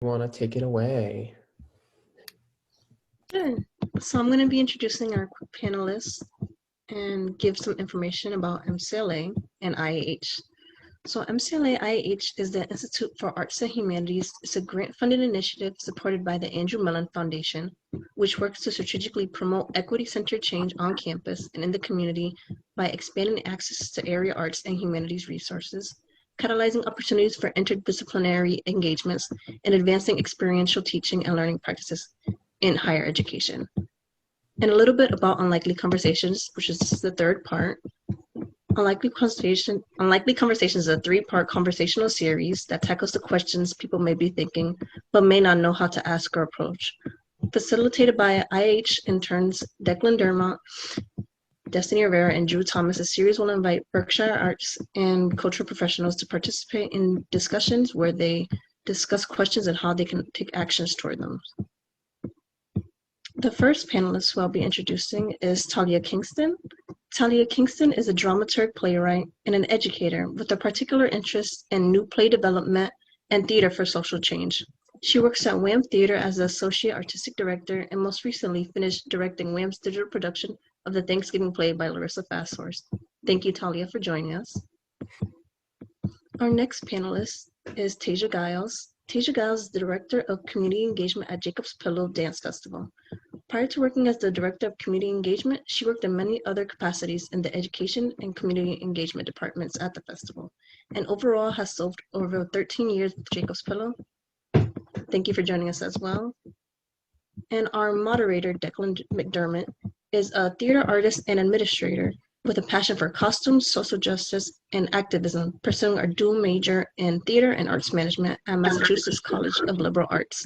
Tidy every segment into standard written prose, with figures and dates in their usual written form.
Want to take it away? Sure. So I'm going to be introducing our panelists and give some information about MCLA and IAH. So MCLA-IAH is the Institute for Arts and Humanities. It's a grant-funded initiative supported by the Andrew Mellon Foundation, which works to strategically promote equity-centered change on campus and in the community by expanding access to area arts and humanities resources, catalyzing opportunities for interdisciplinary engagements, and advancing experiential teaching and learning practices in higher education. And a little bit about Unlikely Conversations, which is the third part. Unlikely Conversations is a three-part conversational series that tackles the questions people may be thinking, but may not know how to ask or approach. Facilitated by IAH interns Declan McDermott, Destiny Rivera, and Drew Thomas, the series will invite Berkshire arts and cultural professionals to participate in discussions where they discuss questions and how they can take actions toward them. The first panelist who I'll be introducing is Talia Kingston. Talia Kingston is a dramaturg, playwright, and an educator with a particular interest in new play development and theater for social change. She works at WHAM Theater as the Associate Artistic Director and most recently finished directing WHAM's digital production of the Thanksgiving play by Larissa Fasthorse. Thank you, Talia, for joining us. Our next panelist is Tasia Giles. Tasia Giles is the Director of Community Engagement at Jacob's Pillow Dance Festival. Prior to working as the Director of Community Engagement, she worked in many other capacities in the Education and Community Engagement departments at the festival, and overall has served over 13 years with Jacob's Pillow. Thank you for joining us as well. And our moderator, Declan McDermott, is a theater artist and administrator with a passion for costumes, social justice, and activism, pursuing a dual major in theater and arts management at Massachusetts College of Liberal Arts.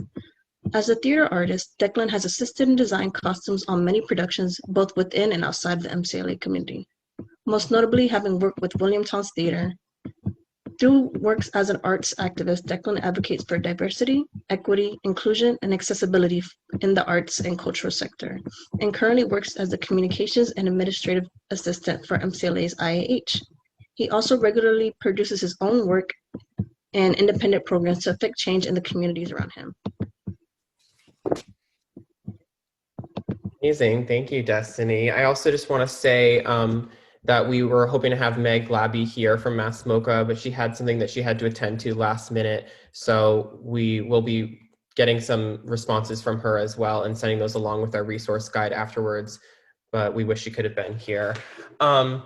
As a theater artist, Declan has assisted in designing costumes on many productions, both within and outside of the MCLA community, most notably having worked with Williamstown's theater. Through works as an arts activist, Declan advocates for diversity, equity, inclusion, and accessibility in the arts and cultural sector, and currently works as the communications and administrative assistant for MCLA's IAH. He also regularly produces his own work and independent programs to affect change in the communities around him. Amazing. Thank you, Destiny. I also just want to say that we were hoping to have Labbee here from Mass MoCA, but she had something that she had to attend to last minute. So we will be getting some responses from her as well and sending those along with our resource guide afterwards, but we wish she could have been here. I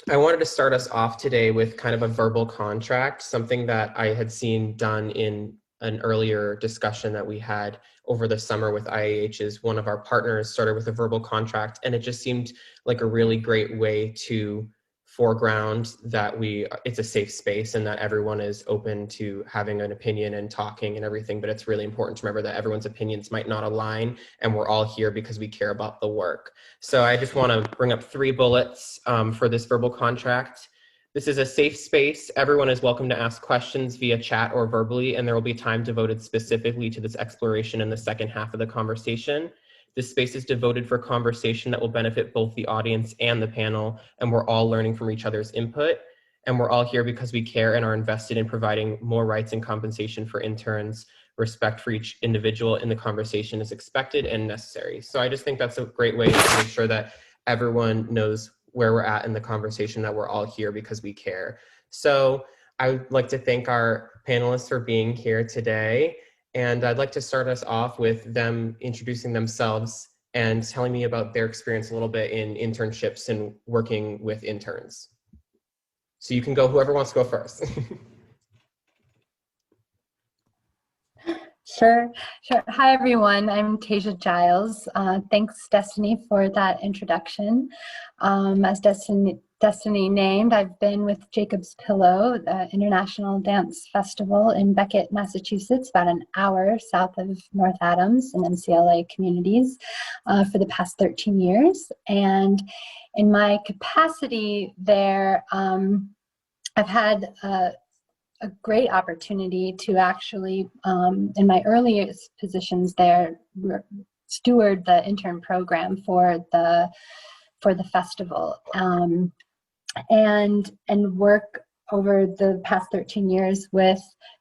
wanted to start us off today with kind of a verbal contract, something that I had seen done in an earlier discussion that we had over the summer with IAH. Is one of our partners started with a verbal contract, and it just seemed like a really great way to foreground that it's a safe space and that everyone is open to having an opinion and talking and everything, but it's really important to remember that everyone's opinions might not align, and we're all here because we care about the work. So I just want to bring up 3 bullets for this verbal contract. This is a safe space. Everyone is welcome to ask questions via chat or verbally, and there will be time devoted specifically to this exploration in the second half of the conversation. This space is devoted for conversation that will benefit both the audience and the panel, and we're all learning from each other's input. And we're all here because we care and are invested in providing more rights and compensation for interns. Respect for each individual in the conversation is expected and necessary. So I just think that's a great way to make sure that everyone knows where we're at in the conversation, that we're all here because we care. So I would like to thank our panelists for being here today. And I'd like to start us off with them introducing themselves and telling me about their experience a little bit in internships and working with interns. So you can go, whoever wants to go first. Sure. Hi, everyone. I'm Tasia Giles. Thanks, Destiny, for that introduction. As Destiny named, I've been with Jacob's Pillow, the International Dance Festival in Beckett, Massachusetts, about an hour south of North Adams in MCLA communities for the past 13 years. And in my capacity there, I've had a great opportunity to actually, in my earliest positions there, steward the intern program for the festival, and work over the past 13 years with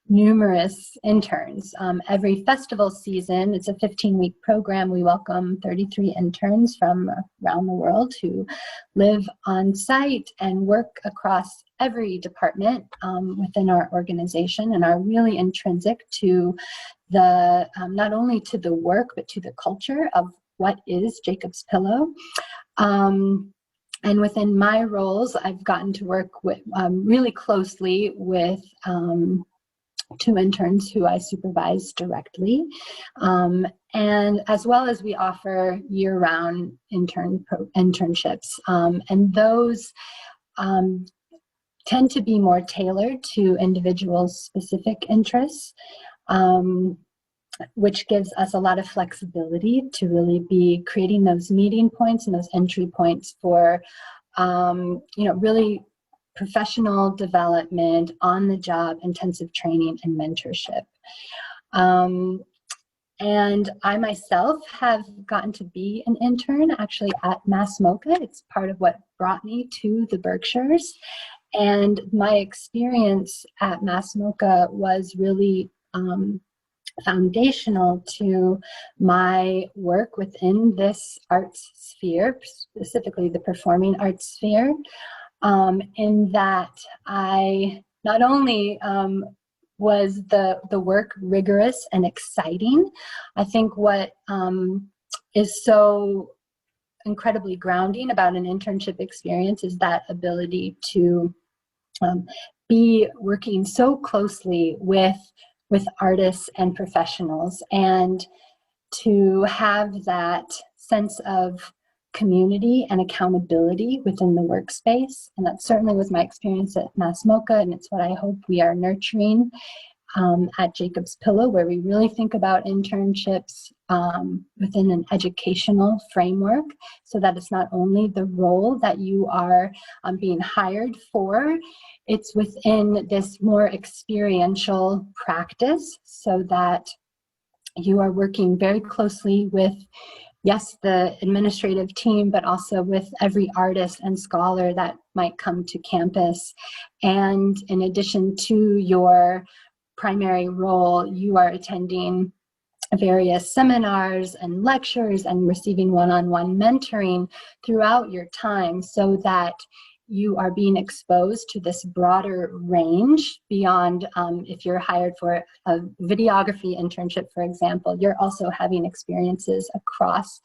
numerous interns. Every festival season, it's a 15-week program. We welcome 33 interns from around the world who live on site and work across every department within our organization and are really intrinsic to the, not only to the work, but to the culture of what is Jacob's Pillow. And within my roles, I've gotten to work with really closely with 2 interns who I supervise directly. And as well as we offer year-round internships. And those tend to be more tailored to individuals' specific interests, which gives us a lot of flexibility to really be creating those meeting points and those entry points for, really professional development, on-the-job intensive training and mentorship. And I myself have gotten to be an intern actually at MASS-MoCA. It's part of what brought me to the Berkshires. And my experience at MASS-MoCA was really foundational to my work within this arts sphere, specifically the performing arts sphere, in that I not only was the work rigorous and exciting. I think what is so incredibly grounding about an internship experience is that ability to be working so closely with artists and professionals, and to have that sense of community and accountability within the workspace. And that certainly was my experience at MASS-MoCA, and it's what I hope we are nurturing at Jacob's Pillow, where we really think about internships within an educational framework, so that it's not only the role that you are being hired for, it's within this more experiential practice, so that you are working very closely with, yes, the administrative team, but also with every artist and scholar that might come to campus. And in addition to your primary role, you are attending various seminars and lectures and receiving one-on-one mentoring throughout your time, so that you are being exposed to this broader range beyond, if you're hired for a videography internship, for example, you're also having experiences across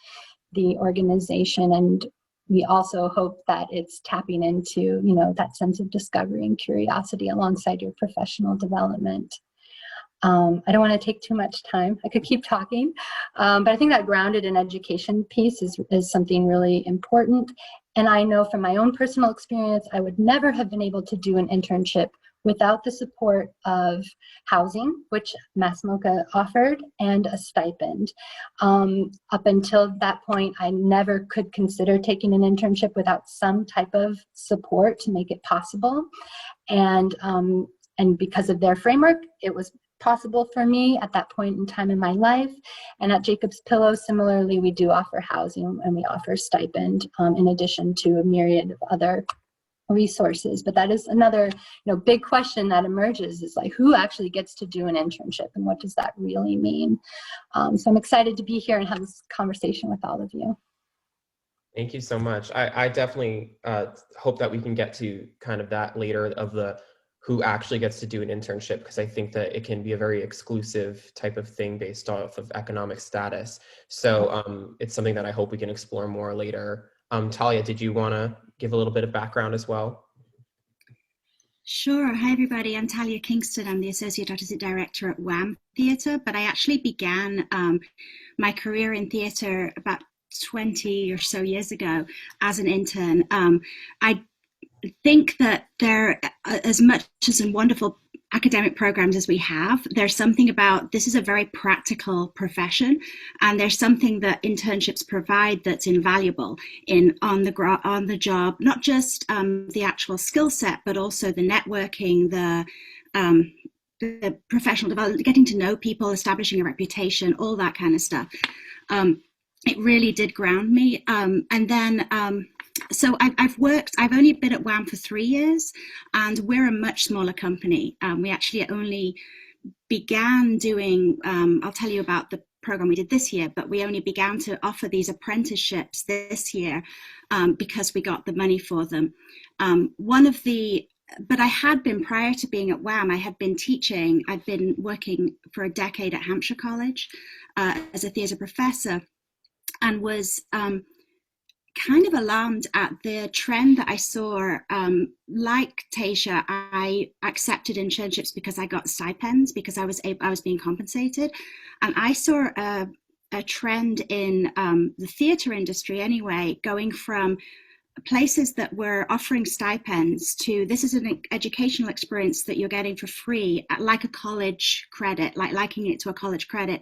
the organization. And we also hope that it's tapping into, that sense of discovery and curiosity alongside your professional development. I don't want to take too much time. I could keep talking, but I think that grounded in education piece is something really important. And I know from my own personal experience, I would never have been able to do an internship without the support of housing, which MASS-MoCA offered, and a stipend. Up until that point, I never could consider taking an internship without some type of support to make it possible. And because of their framework, it was possible for me at that point in time in my life. And at Jacob's Pillow, similarly, we do offer housing and we offer stipend, in addition to a myriad of other resources. But that is another big question that emerges, is like, who actually gets to do an internship and what does that really mean? So I'm excited to be here and have this conversation with all of you. Thank you so much. I definitely hope that we can get to kind of that later, of the who actually gets to do an internship, because I think that it can be a very exclusive type of thing based off of economic status. So it's something that I hope we can explore more later. Talia, did you want to give a little bit of background as well? Sure. Hi, everybody. I'm Talia Kingston. I'm the Associate Artistic Director at WAM Theatre, but I actually began my career in theatre about 20 or so years ago as an intern. I think that there, as much as in wonderful academic programs as we have, there's something about, this is a very practical profession, and there's something that internships provide that's invaluable in on the job, not just the actual skill set, but also the networking, the professional development, getting to know people, establishing a reputation, all that kind of stuff. It really did ground me. And then So I've only been at WAM for 3 years, and we're a much smaller company. We actually only began doing, I'll tell you about the program we did this year, but we only began to offer these apprenticeships this year because we got the money for them. But I had been, prior to being at WAM, I had been teaching. I'd been working for a decade at Hampshire College as a theatre professor, and was kind of alarmed at the trend that I saw. Like Tasia, I accepted internships because I got stipends, because I was being compensated, and I saw a trend in the theatre industry anyway, going from places that were offering stipends to, this is an educational experience that you're getting for free, like a college credit, like likening it to a college credit,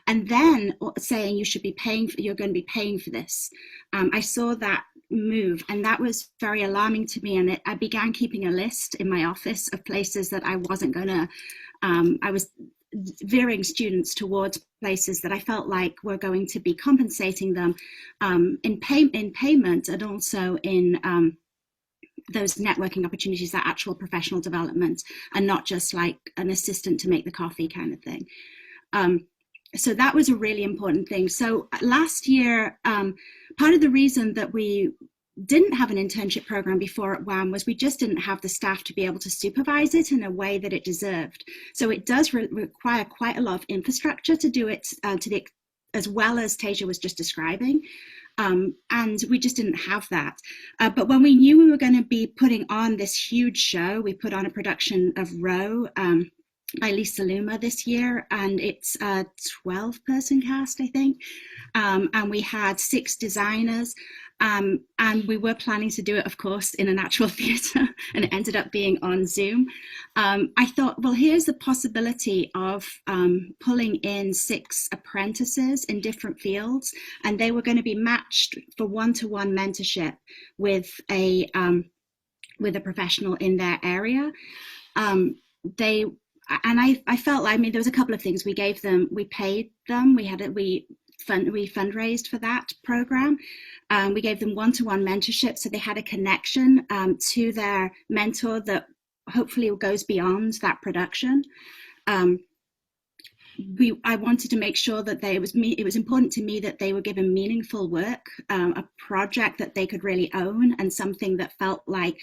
and then saying you should be paying for, you're going to be paying for this. I saw that move, and that was very alarming to me, and I began keeping a list in my office of places that I wasn't going to, I was veering students towards places that I felt like were going to be compensating them in payment, and also in those networking opportunities, that actual professional development, and not just like an assistant to make the coffee kind of thing. So that was a really important thing. So last year, part of the reason that we didn't have an internship program before at WAM was we just didn't have the staff to be able to supervise it in a way that it deserved. So it does require quite a lot of infrastructure to do it as well as Tasia was just describing. And we just didn't have that. But when we knew we were going to be putting on this huge show, we put on a production of Row by Lisa Luma this year, and it's a 12-person cast, I think. And we had 6 designers. And we were planning to do it, of course, in an actual theatre, and it ended up being on Zoom. I thought, well, here's the possibility of pulling in 6 apprentices in different fields, and they were going to be matched for one-to-one mentorship with a professional in their area. I felt like, I mean, there was a couple of things we gave them. We paid them. We fundraised for that program. We gave them one-to-one mentorship, so they had a connection to their mentor that hopefully goes beyond that production. I wanted to make sure that it was important to me that they were given meaningful work, a project that they could really own, and something that felt like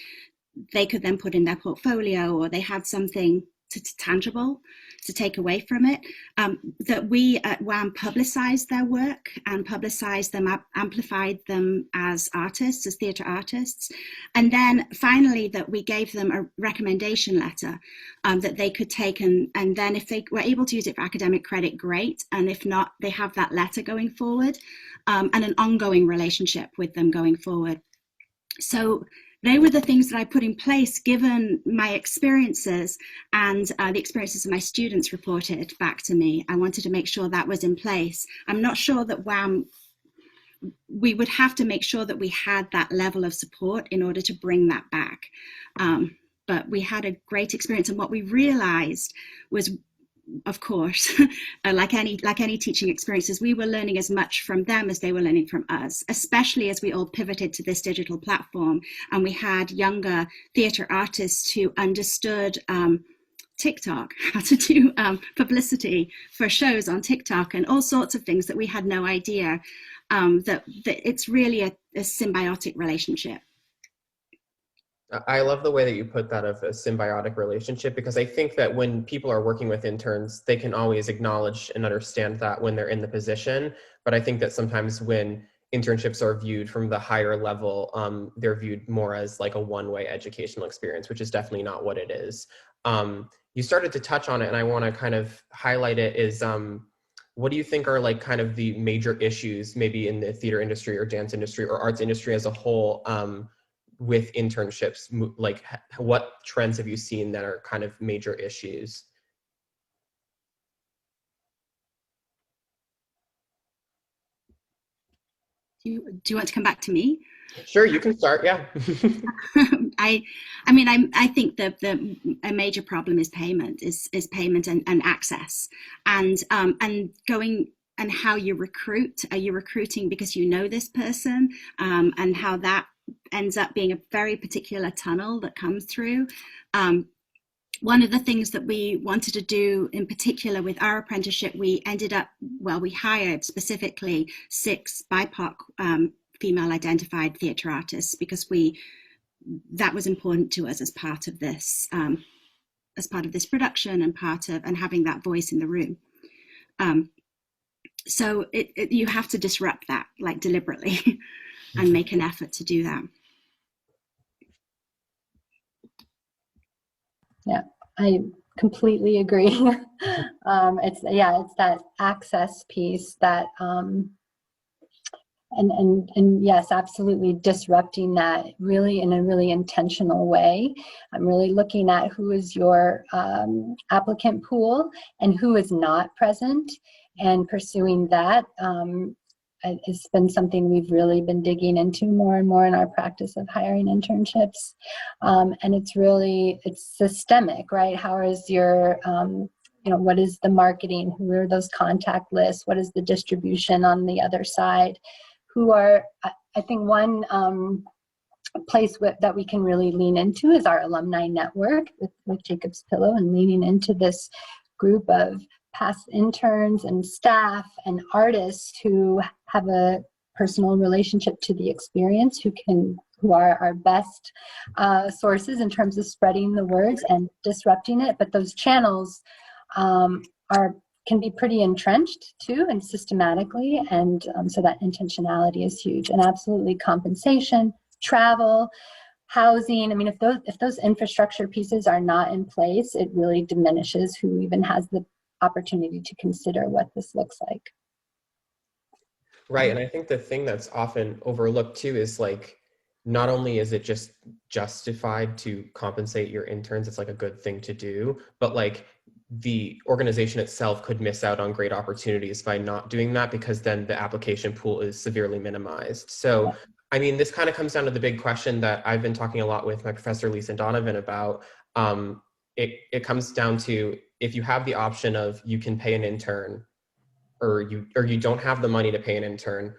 they could then put in their portfolio, or they had something tangible to take away from it. That we at WAM publicized their work and publicized them, amplified them as artists, as theatre artists. And then finally that we gave them a recommendation letter that they could take, and then if they were able to use it for academic credit, great. And if not, they have that letter going forward, and an ongoing relationship with them going forward. So they were the things that I put in place given my experiences and the experiences of my students reported back to me. I wanted to make sure that was in place. I'm not sure that WAM, we would have to make sure that we had that level of support in order to bring that back. But we had a great experience, and what we realized was, of course, like any teaching experiences, we were learning as much from them as they were learning from us, especially as we all pivoted to this digital platform, and we had younger theatre artists who understood TikTok, how to do publicity for shows on TikTok, and all sorts of things that we had no idea, that it's really a symbiotic relationship. I love the way that you put that, of a symbiotic relationship, because I think that when people are working with interns, they can always acknowledge and understand that when they're in the position. But I think that sometimes when internships are viewed from the higher level, they're viewed more as like a one-way educational experience, which is definitely not what it is. You started to touch on it, and I want to kind of highlight it, is what do you think are like kind of the major issues maybe in the theater industry or dance industry or arts industry as a whole, with internships? Like, what trends have you seen that are kind of major issues? Do you want to come back to me? Sure, you can start. Yeah. I think that a major problem is payment, is payment and access, and going, and how you recruit. Are you recruiting because you know this person, and how that ends up being a very particular tunnel that comes through. One of the things that we wanted to do in particular with our apprenticeship, we hired specifically 6 BIPOC female identified theatre artists, because that was important to us as part of this production and having that voice in the room. So you have to disrupt that, like, deliberately and make an effort to do that. Yeah, I completely agree. It's that access piece that, and yes, absolutely disrupting that really in a really intentional way. I'm really looking at who is your applicant pool and who is not present, and pursuing that. It's been something we've really been digging into more and more in our practice of hiring internships. And it's systemic, right? How is your, what is the marketing? Who are those contact lists? What is the distribution on the other side? I think one place that we can really lean into is our alumni network with Jacob's Pillow, and leaning into this group of past interns and staff and artists who have a personal relationship to the experience, who are our best sources in terms of spreading the words and disrupting it. But those channels can be pretty entrenched too, and systematically, and so that intentionality is huge. And absolutely compensation, travel, housing. I mean, if those infrastructure pieces are not in place, it really diminishes who even has the opportunity to consider what this looks like. Right, and I think the thing that's often overlooked too is, like, not only is it just justified to compensate your interns, it's like a good thing to do, but like the organization itself could miss out on great opportunities by not doing that, because then the application pool is severely minimized. So, I mean, this kind of comes down to the big question that I've been talking a lot with my professor, Lisa Donovan, about. It comes down to, if you have the option of you can pay an intern, or you don't have the money to pay an intern,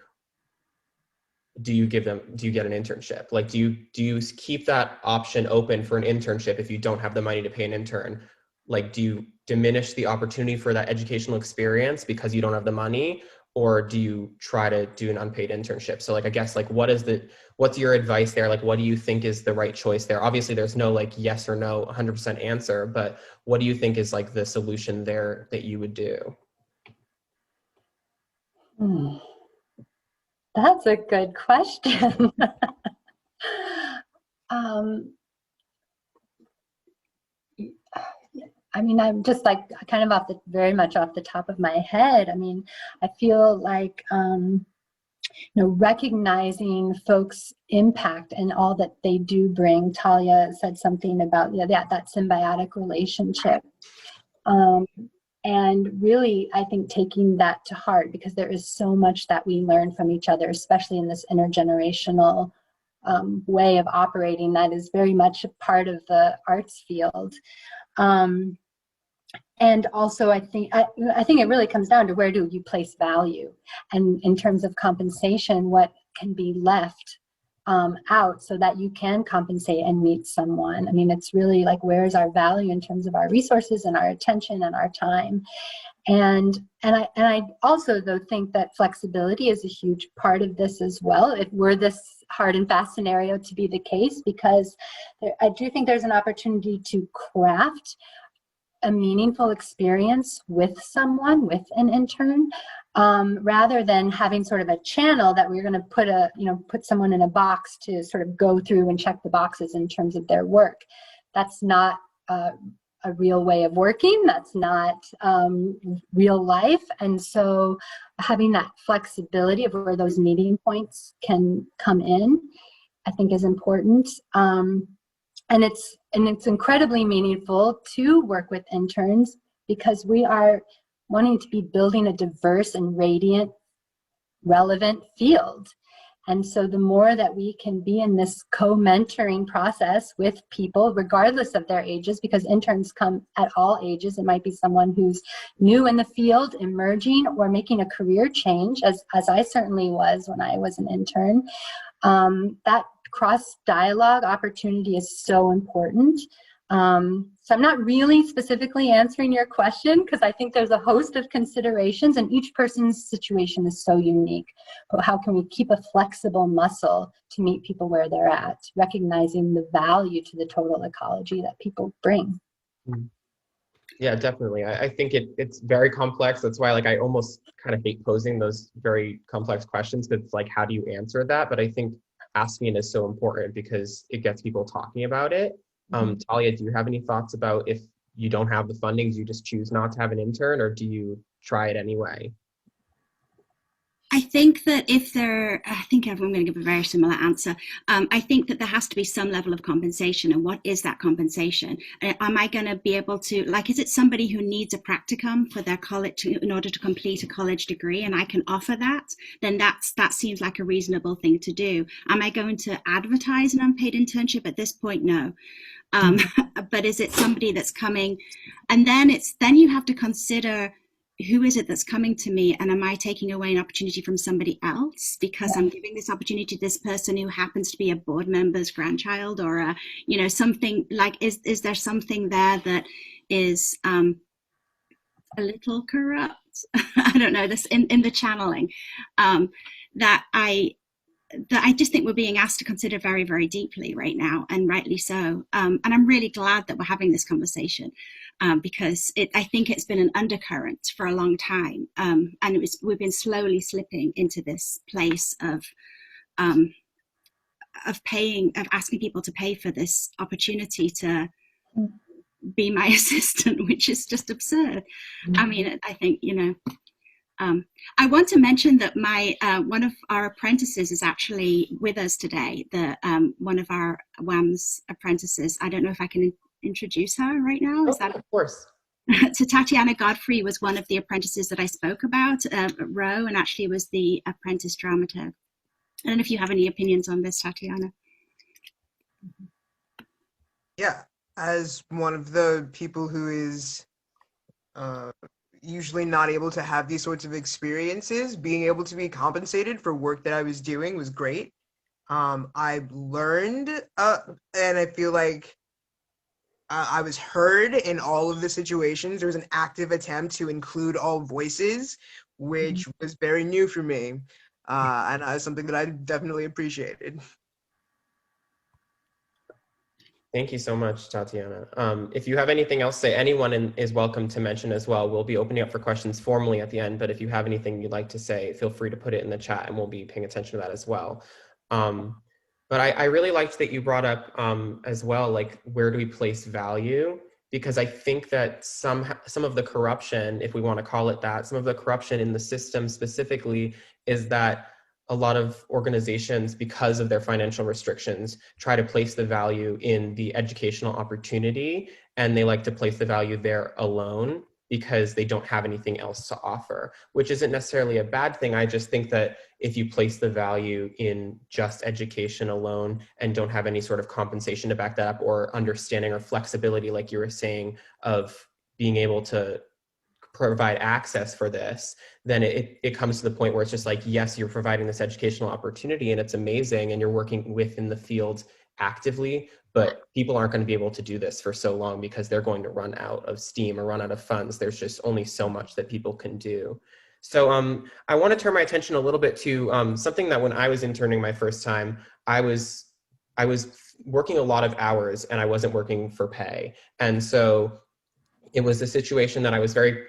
do you get an internship? Like, do you keep that option open for an internship if you don't have the money to pay an intern? Like, do you diminish the opportunity for that educational experience because you don't have the money, or do you try to do an unpaid internship? So, like, I guess, like, what's your advice there? Like, what do you think is the right choice there? Obviously there's no like yes or no 100% answer, but what do you think is like the solution there that you would do? That's a good question. I mean, I'm just like kind of very much off the top of my head. I mean, I feel like, recognizing folks' impact and all that they do bring. Talia said something about that symbiotic relationship. And really, I think taking that to heart, because there is so much that we learn from each other, especially in this intergenerational way of operating that is very much a part of the arts field. And also, I think it really comes down to, where do you place value? And in terms of compensation, what can be left out so that you can compensate and meet someone? I mean, it's really like, where's our value in terms of our resources and our attention and our time? And I also, though, think that flexibility is a huge part of this as well, if we're this hard and fast scenario to be the case, because I do think there's an opportunity to craft a meaningful experience with someone, with an intern, rather than having sort of a channel that we're going to put someone in a box to sort of go through and check the boxes in terms of their work. That's not a real way of working. That's not real life. And so having that flexibility of where those meeting points can come in, I think, is important. And it's incredibly meaningful to work with interns, because we are wanting to be building a diverse and radiant, relevant field. And so the more that we can be in this co-mentoring process with people, regardless of their ages, because interns come at all ages. It might be someone who's new in the field, emerging, or making a career change, as I certainly was when I was an intern. That cross-dialogue opportunity is so important. So I'm not really specifically answering your question because I think there's a host of considerations and each person's situation is so unique. But how can we keep a flexible muscle to meet people where they're at, recognizing the value to the total ecology that people bring? Yeah, definitely. I think it's very complex. That's why like I almost kind of hate posing those very complex questions because it's like, how do you answer that? But I think asking it is so important because it gets people talking about it. Talia, do you have any thoughts about if you don't have the funding, do you just choose not to have an intern or do you try it anyway? I think that I think everyone's going to give a very similar answer. I think that there has to be some level of compensation. And what is that compensation? Am I going to be able to, like, is it somebody who needs a practicum for their college in order to complete a college degree and I can offer that? Then that seems like a reasonable thing to do. Am I going to advertise an unpaid internship at this point? No. But is it somebody that's coming? And then you have to consider, who is it that's coming to me, and am I taking away an opportunity from somebody else because I'm giving this opportunity to this person who happens to be a board member's grandchild or something like, is there something there that is a little corrupt? I don't know, this in the channeling that I just think we're being asked to consider very, very deeply right now, and rightly so. And I'm really glad that we're having this conversation because I think it's been an undercurrent for a long time. And we've been slowly slipping into this place of asking people to pay for this opportunity to be my assistant, which is just absurd. I mean, I think, I want to mention that one of our apprentices is actually with us today. One of our WAM's apprentices. I don't know if I can introduce her right now. Is that? Of course. So Tatiana Godfrey was one of the apprentices that I spoke about at Roe, and actually was the apprentice dramaturg. I don't know if you have any opinions on this, Tatiana. Yeah, as one of the people who is usually not able to have these sorts of experiences, being able to be compensated for work that I was doing was great. I learned, and I feel like I was heard in all of the situations. There was an active attempt to include all voices, which was very new for me, and something that I definitely appreciated. Thank you so much, Tatiana. If you have anything else to say, anyone is welcome to mention as well. We'll be opening up for questions formally at the end, but if you have anything you'd like to say, feel free to put it in the chat and we'll be paying attention to that as well. But I really liked that you brought up as well, like, where do we place value? Because I think that some of the corruption, if we want to call it that, some of the corruption in the system specifically is that a lot of organizations, because of their financial restrictions, try to place the value in the educational opportunity, and they like to place the value there alone because they don't have anything else to offer, which isn't necessarily a bad thing. I just think that if you place the value in just education alone and don't have any sort of compensation to back that up, or understanding or flexibility, like you were saying, of being able to provide access for this, then it comes to the point where it's just like, yes, you're providing this educational opportunity and it's amazing and you're working within the field actively, but people aren't going to be able to do this for so long because they're going to run out of steam or run out of funds. There's just only so much that people can do. So I want to turn my attention a little bit to something that when I was interning my first time, I was working a lot of hours and I wasn't working for pay. And so it was a situation that I was very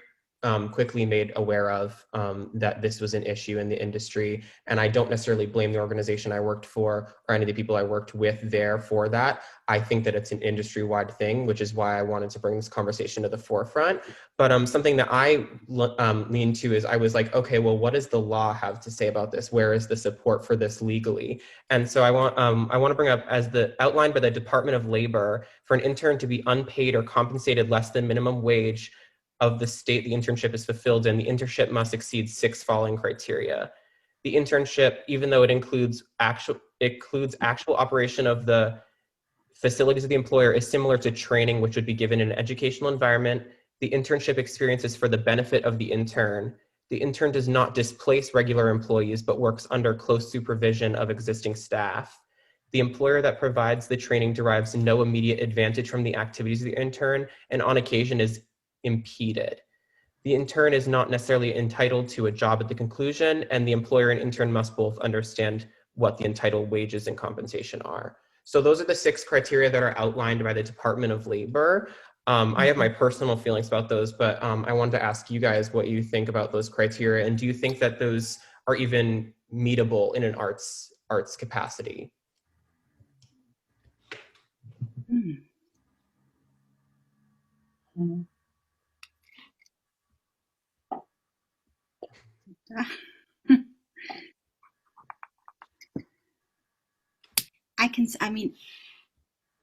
quickly made aware of, that this was an issue in the industry. And I don't necessarily blame the organization I worked for or any of the people I worked with there for that. I think that it's an industry-wide thing, which is why I wanted to bring this conversation to the forefront. But something that I leaned to is I was like, okay, well, what does the law have to say about this? Where is the support for this legally? And so I want to bring up, as outlined by the Department of Labor, for an intern to be unpaid or compensated less than minimum wage of the state the internship is fulfilled in, the internship must exceed 6 following criteria. The internship, even though it includes actual operation of the facilities of the employer, is similar to training which would be given in an educational environment. The internship experience is for the benefit of the intern. The intern does not displace regular employees, but works under close supervision of existing staff. The employer that provides the training derives no immediate advantage from the activities of the intern, and on occasion is impeded. The intern is not necessarily entitled to a job at the conclusion, and the employer and intern must both understand what the entitled wages and compensation are. So those are the 6 criteria that are outlined by the Department of Labor. I have my personal feelings about those, but I wanted to ask you guys what you think about those criteria, and do you think that those are even meetable in an arts capacity?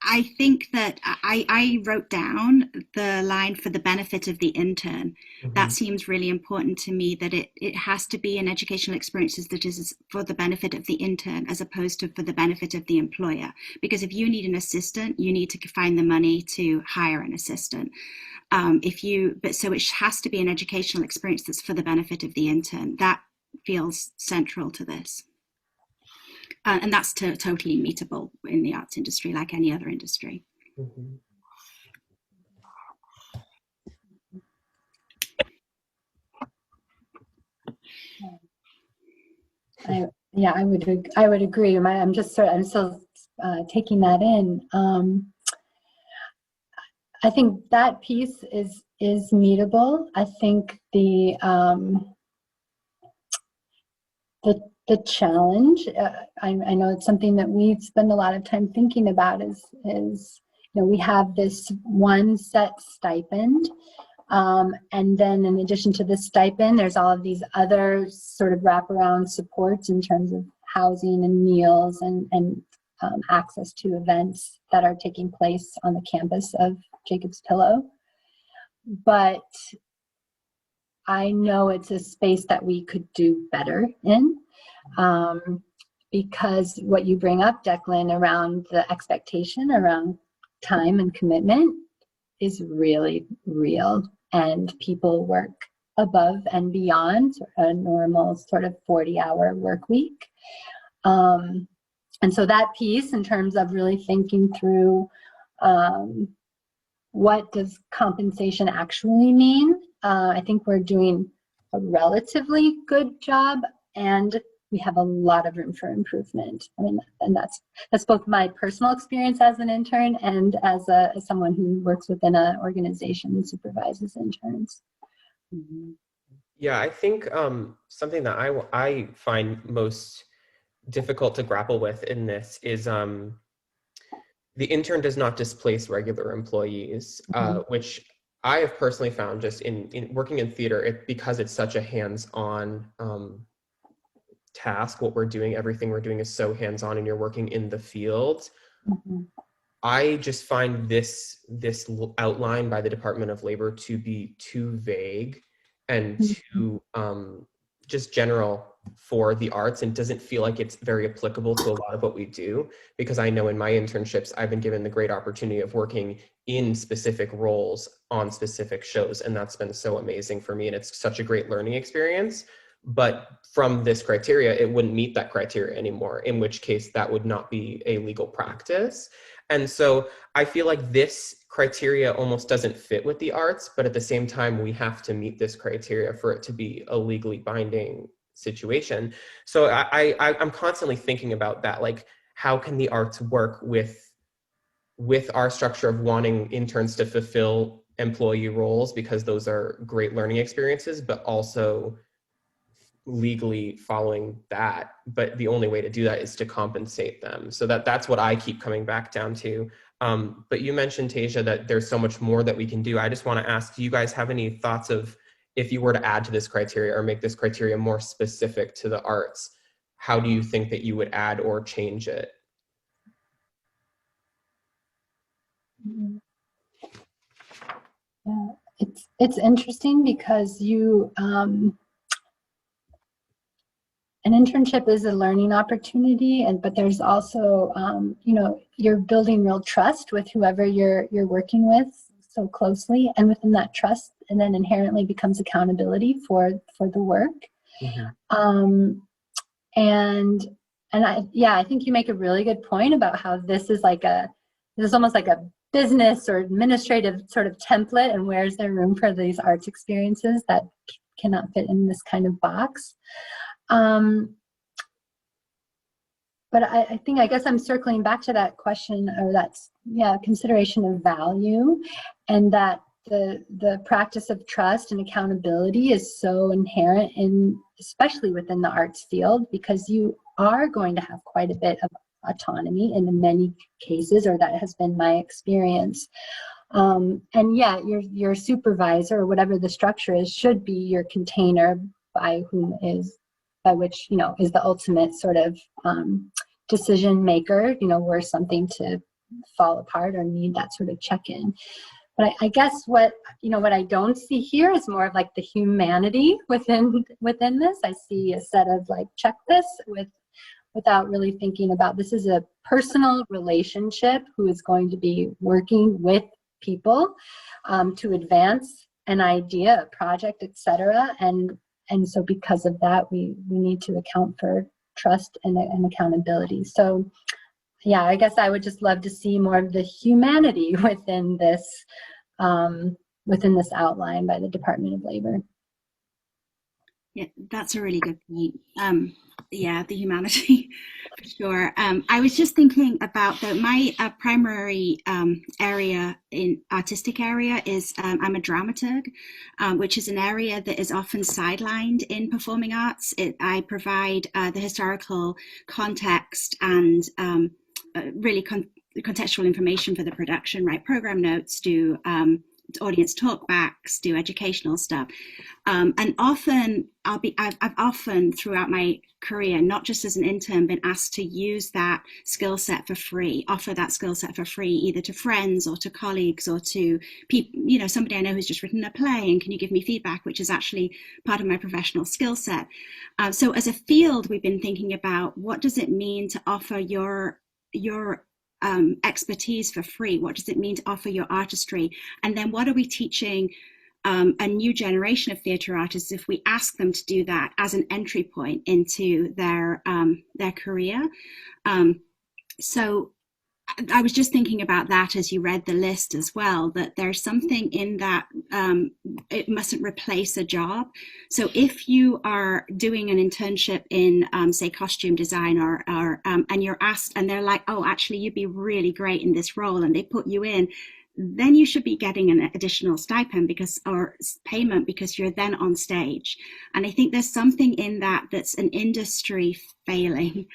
I think that I wrote down the line for the benefit of the intern. Mm-hmm. That seems really important to me, that it has to be an educational experiences that is for the benefit of the intern as opposed to for the benefit of the employer. Because if you need an assistant, you need to find the money to hire an assistant. So it has to be an educational experience that's for the benefit of the intern. That feels central to this. And that's totally meetable in the arts industry, like any other industry. Mm-hmm. I would agree. I'm still taking that in. I think that piece is meetable. I think the challenge, I know it's something that we spend a lot of time thinking about, is we have this one set stipend, and then in addition to the stipend, there's all of these other sort of wraparound supports in terms of housing and meals and access to events that are taking place on the campus of Jacob's Pillow. But I know it's a space that we could do better in. Because what you bring up, Declan, around the expectation around time and commitment is really real, and people work above and beyond a normal sort of 40-hour work week. And so that piece, in terms of really thinking through what does compensation actually mean, I think we're doing a relatively good job, and we have a lot of room for improvement. I mean, and that's both my personal experience as an intern and as someone who works within an organization and supervises interns. Mm-hmm. Yeah, I think something that I find most difficult to grapple with in this is the intern does not displace regular employees, which I have personally found just in working in theater, because it's such a hands-on task. What we're doing, everything we're doing is so hands-on, and you're working in the field. Mm-hmm. I just find this outline by the Department of Labor to be too vague and too just general for the arts, and doesn't feel like it's very applicable to a lot of what we do, because I know in my internships I've been given the great opportunity of working in specific roles on specific shows, and that's been so amazing for me, and it's such a great learning experience. But from this criteria, it wouldn't meet that criteria anymore, in which case that would not be a legal practice. And so I feel like this criteria almost doesn't fit with the arts, but at the same time, we have to meet this criteria for it to be a legally binding situation. So I'm constantly thinking about that, like, how can the arts work with our structure of wanting interns to fulfill employee roles, because those are great learning experiences, but also legally following that. But the only way to do that is to compensate them. So that's what I keep coming back down to. But you mentioned, Tasia, that there's so much more that we can do. I just want to ask, do you guys have any thoughts of, if you were to add to this criteria or make this criteria more specific to the arts, how do you think that you would add or change it? Yeah, it's interesting because an internship is a learning opportunity, but there's also you're building real trust with whoever you're working with so closely, and within that trust, and then inherently becomes accountability for the work. Mm-hmm. And And I think you make a really good point about how this is almost like a business or administrative sort of template, and where's there room for these arts experiences that cannot fit in this kind of box. But I guess I'm circling back to that question, or consideration of value, and that the practice of trust and accountability is so inherent especially within the arts field, because you are going to have quite a bit of autonomy in many cases, or that has been my experience. And yet your supervisor, or whatever the structure is, should be your container by which, is the ultimate sort of decision maker, were something to fall apart or need that sort of check-in. But I guess what I don't see here is more of like the humanity within this. I see a set of like checklists without really thinking about, this is a personal relationship who is going to be working with people to advance an idea, a project, etc. And so because of that, we need to account for trust and accountability. So yeah, I guess I would just love to see more of the humanity within this outline by the Department of Labor. Yeah, that's a really good point. The humanity, for sure. I was just thinking about my primary artistic area is I'm a dramaturg, which is an area that is often sidelined in performing arts. I provide the historical context and really contextual information for the production, write program notes, do audience talkbacks, do educational stuff, and often I've often throughout my career, not just as an intern, been asked to use that skill set for free, offer that skill set for free, either to friends or to colleagues or to people, somebody I know who's just written a play, and can you give me feedback, which is actually part of my professional skill set. So as a field, we've been thinking about, what does it mean to offer your expertise for free? What does it mean to offer your artistry? And then what are we teaching a new generation of theatre artists if we ask them to do that as an entry point into their career? So I was just thinking about that as you read the list as well, that there's something in that it mustn't replace a job. So if you are doing an internship in, say, costume design or and you're asked, and they're like, oh, actually, you'd be really great in this role, and they put you in, then you should be getting an additional stipend or payment, because you're then on stage. And I think there's something in that that's an industry failing.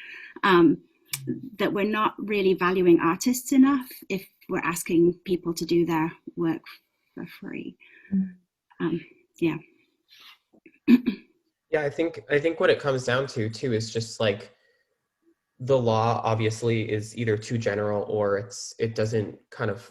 That we're not really valuing artists enough if we're asking people to do their work for free. Yeah, I think what it comes down to too is just like, the law obviously is either too general, or it doesn't kind of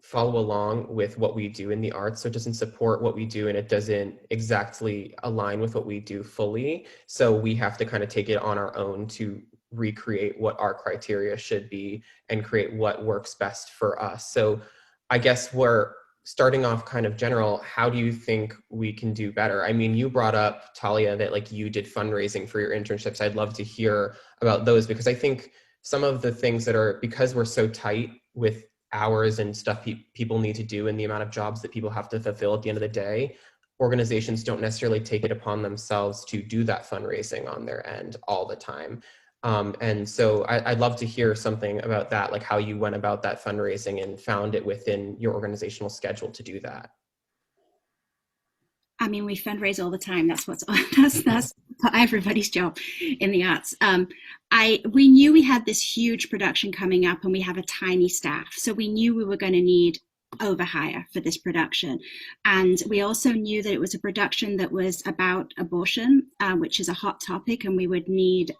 follow along with what we do in the arts. So it doesn't support what we do, and it doesn't exactly align with what we do fully. So we have to kind of take it on our own to recreate what our criteria should be and create what works best for us. So I guess we're starting off kind of general. How do you think we can do better? I mean, you brought up, Talia, that like you did fundraising for your internships. I'd love to hear about those, because I think some of the things that are, because we're so tight with hours and stuff people need to do and the amount of jobs that people have to fulfill at the end of the day, organizations don't necessarily take it upon themselves to do that fundraising on their end all the time. And so I'd love to hear something about that, like how you went about that fundraising and found it within your organizational schedule to do that. I mean, we fundraise all the time. That's everybody's job in the arts. We knew we had this huge production coming up, and we have a tiny staff. So we knew we were going to need overhire for this production. And we also knew that it was a production that was about abortion, which is a hot topic, and we would need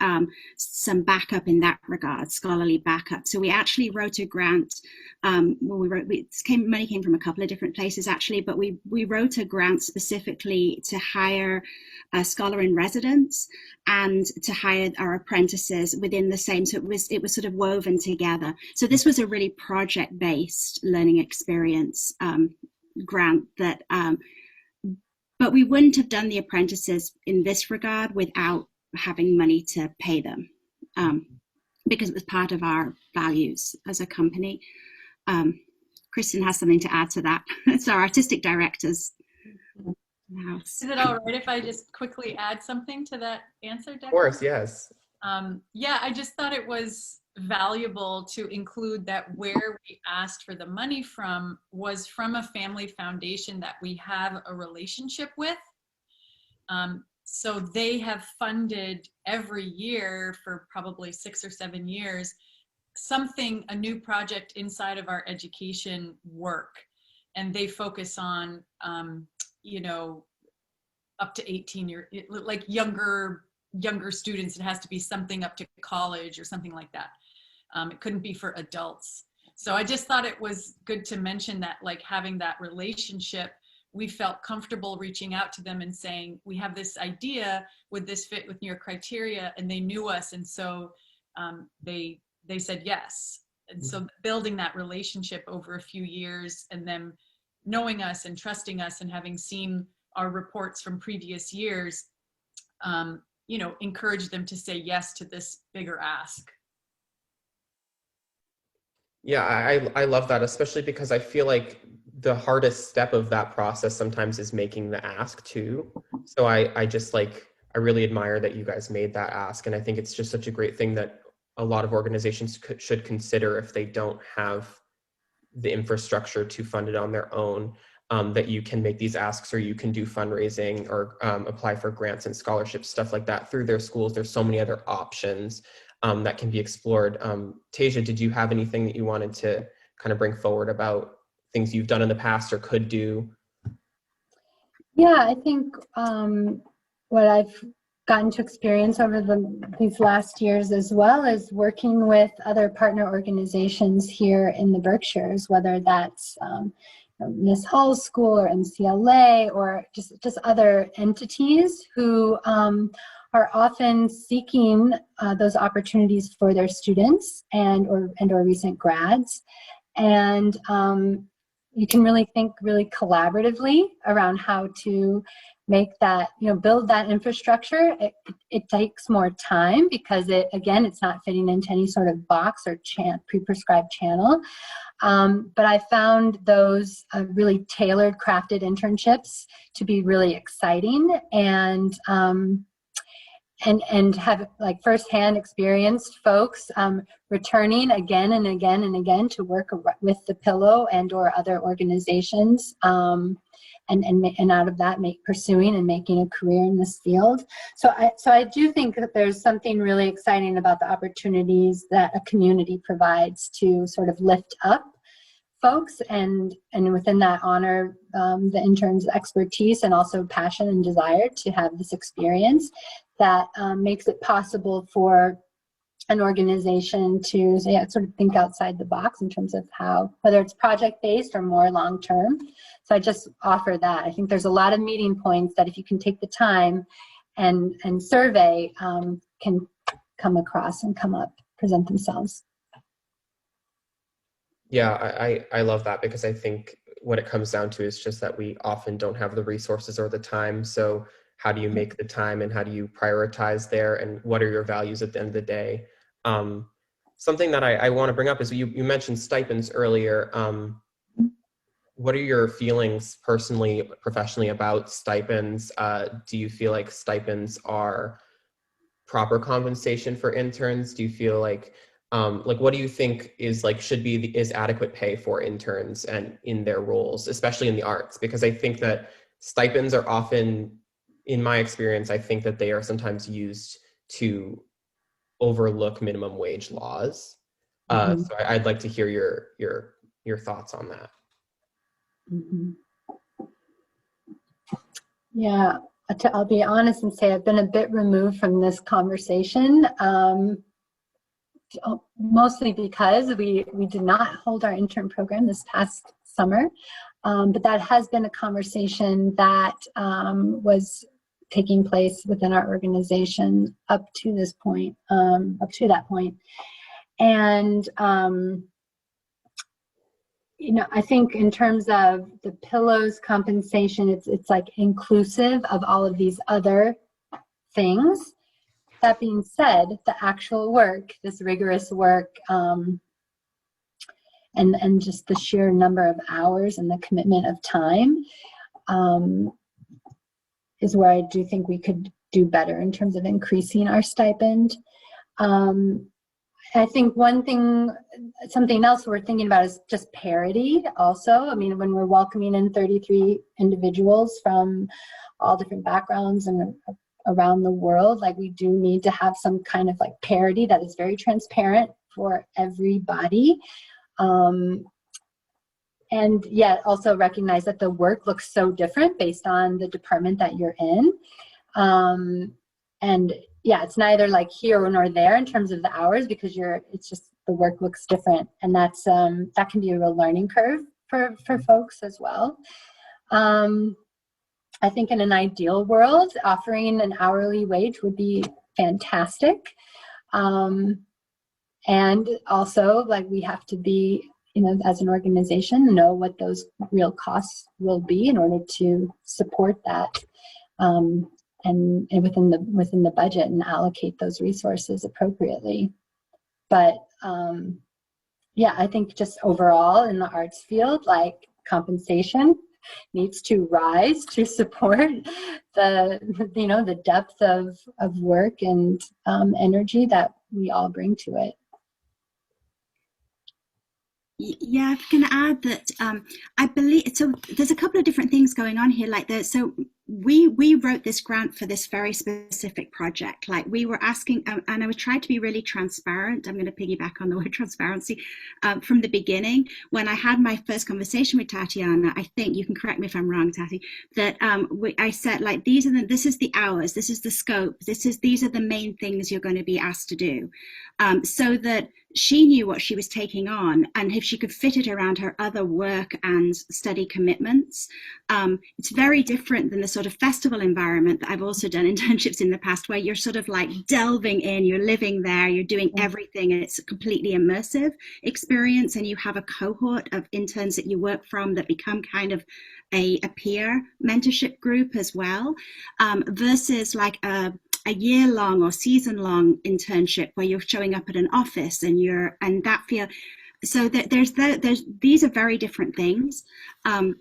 some backup in that regard, scholarly backup. So we actually wrote a grant. Money came from a couple of different places actually, but we wrote a grant specifically to hire a scholar in residence and to hire our apprentices within the same. So it was sort of woven together. So this was a really project-based learning experience grant that, but we wouldn't have done the apprentices in this regard without having money to pay them. because it was part of our values as a company. Kristen has something to add to that. It's our artistic directors in the house. Is it all right if I just quickly add something to that answer, Declan? Of course, yes. Yeah, I just thought it was valuable to include that where we asked for the money from was from a family foundation that we have a relationship with. So they have funded every year for probably 6 or 7 years a new project inside of our education work, and they focus on you know, up to 18 year, like younger students. It has to be something up to college or something like that. It couldn't be for adults. So I just thought it was good to mention that, like, having that relationship, we felt comfortable reaching out to them and saying, we have this idea, would this fit with your criteria? And they knew us, and so they said yes. And so building that relationship over a few years, and them knowing us and trusting us and having seen our reports from previous years, you know, encouraged them to say yes to this bigger ask. Yeah, I love that, especially because I feel like the hardest step of that process sometimes is making the ask too. So I just like, I really admire that you guys made that ask. And I think it's just such a great thing that a lot of organizations should consider if they don't have the infrastructure to fund it on their own, that you can make these asks, or you can do fundraising, or apply for grants and scholarships, stuff like that through their schools. There's so many other options that can be explored. Tasia, did you have anything that you wanted to kind of bring forward about things you've done in the past or could do? Yeah, I think what I've gotten to experience over these last years, as well as working with other partner organizations here in the Berkshires, whether that's Miss Hall's school or MCLA, or just other entities who are often seeking those opportunities for their students and or recent grads. And you can really think really collaboratively around how to make that, you know, build that infrastructure. It takes more time because it's not fitting into any sort of box or pre-prescribed channel. But I found those really tailored, crafted internships to be really exciting, and have like firsthand experienced folks returning again and again and again to work with the Pillow and or other organizations, and out of that pursuing and making a career in this field. So I do think that there's something really exciting about the opportunities that a community provides to sort of lift up folks, and within that honor the interns' expertise and also passion and desire to have this experience that makes it possible for an organization to sort of think outside the box in terms of how, whether it's project-based or more long-term. So I just offer that. I think there's a lot of meeting points that if you can take the time and survey, can come across and come up, present themselves. Yeah, I love that, because I think what it comes down to is just that we often don't have the resources or the time. So how do you make the time, and how do you prioritize there, and what are your values at the end of the day? Something that I want to bring up is you mentioned stipends earlier. What are your feelings personally, professionally about stipends? Do you feel like stipends are proper compensation for interns? Do you feel like what do you think is is adequate pay for interns and in their roles, especially in the arts? Because I think that stipends are often, in my experience, I think that they are sometimes used to overlook minimum wage laws. So I'd like to hear your thoughts on that. Mm-hmm. Yeah, I'll be honest and say I've been a bit removed from this conversation, mostly because we did not hold our intern program this past summer, but that has been a conversation that was taking place within our organization up to this point, that point. And you know, I think in terms of the Pillow's compensation, it's like inclusive of all of these other things that being said, the actual work, this rigorous work, and just the sheer number of hours and the commitment of time is where I do think we could do better in terms of increasing our stipend. I think something else we're thinking about is just parity also. I mean, when we're welcoming in 33 individuals from all different backgrounds and around the world, like we do need to have some kind of like parity that is very transparent for everybody. And yet also recognize that the work looks so different based on the department that you're in. And yeah, it's neither like here nor there in terms of the hours, because it's just the work looks different. And that's, that can be a real learning curve for folks as well. I think in an ideal world, offering an hourly wage would be fantastic. And also, like, we have to be, you know, as an organization, know what those real costs will be in order to support that, and within the budget, and allocate those resources appropriately. But yeah, I think just overall in the arts field, like, compensation needs to rise to support the, you know, the depth of work and energy that we all bring to it. Yeah, I can add that I believe so. There's a couple of different things going on here. Like, so we wrote this grant for this very specific project. Like, we were asking, and I would try to be really transparent. I'm going to piggyback on the word transparency from the beginning. When I had my first conversation with Tatiana, I think you can correct me if I'm wrong, Tati, that I said, like, this is the hours, this is the scope, these are the main things you're going to be asked to do, so that she knew what she was taking on, and if she could fit it around her other work and study commitments. It's very different than the sort of festival environment that I've also done internships in the past, where you're sort of like delving in, you're living there, you're doing everything, and it's a completely immersive experience, and you have a cohort of interns that you work from that become kind of a peer mentorship group as well, versus like a year-long or season-long internship where you're showing up at an office and that feel. So that there's these are very different things, and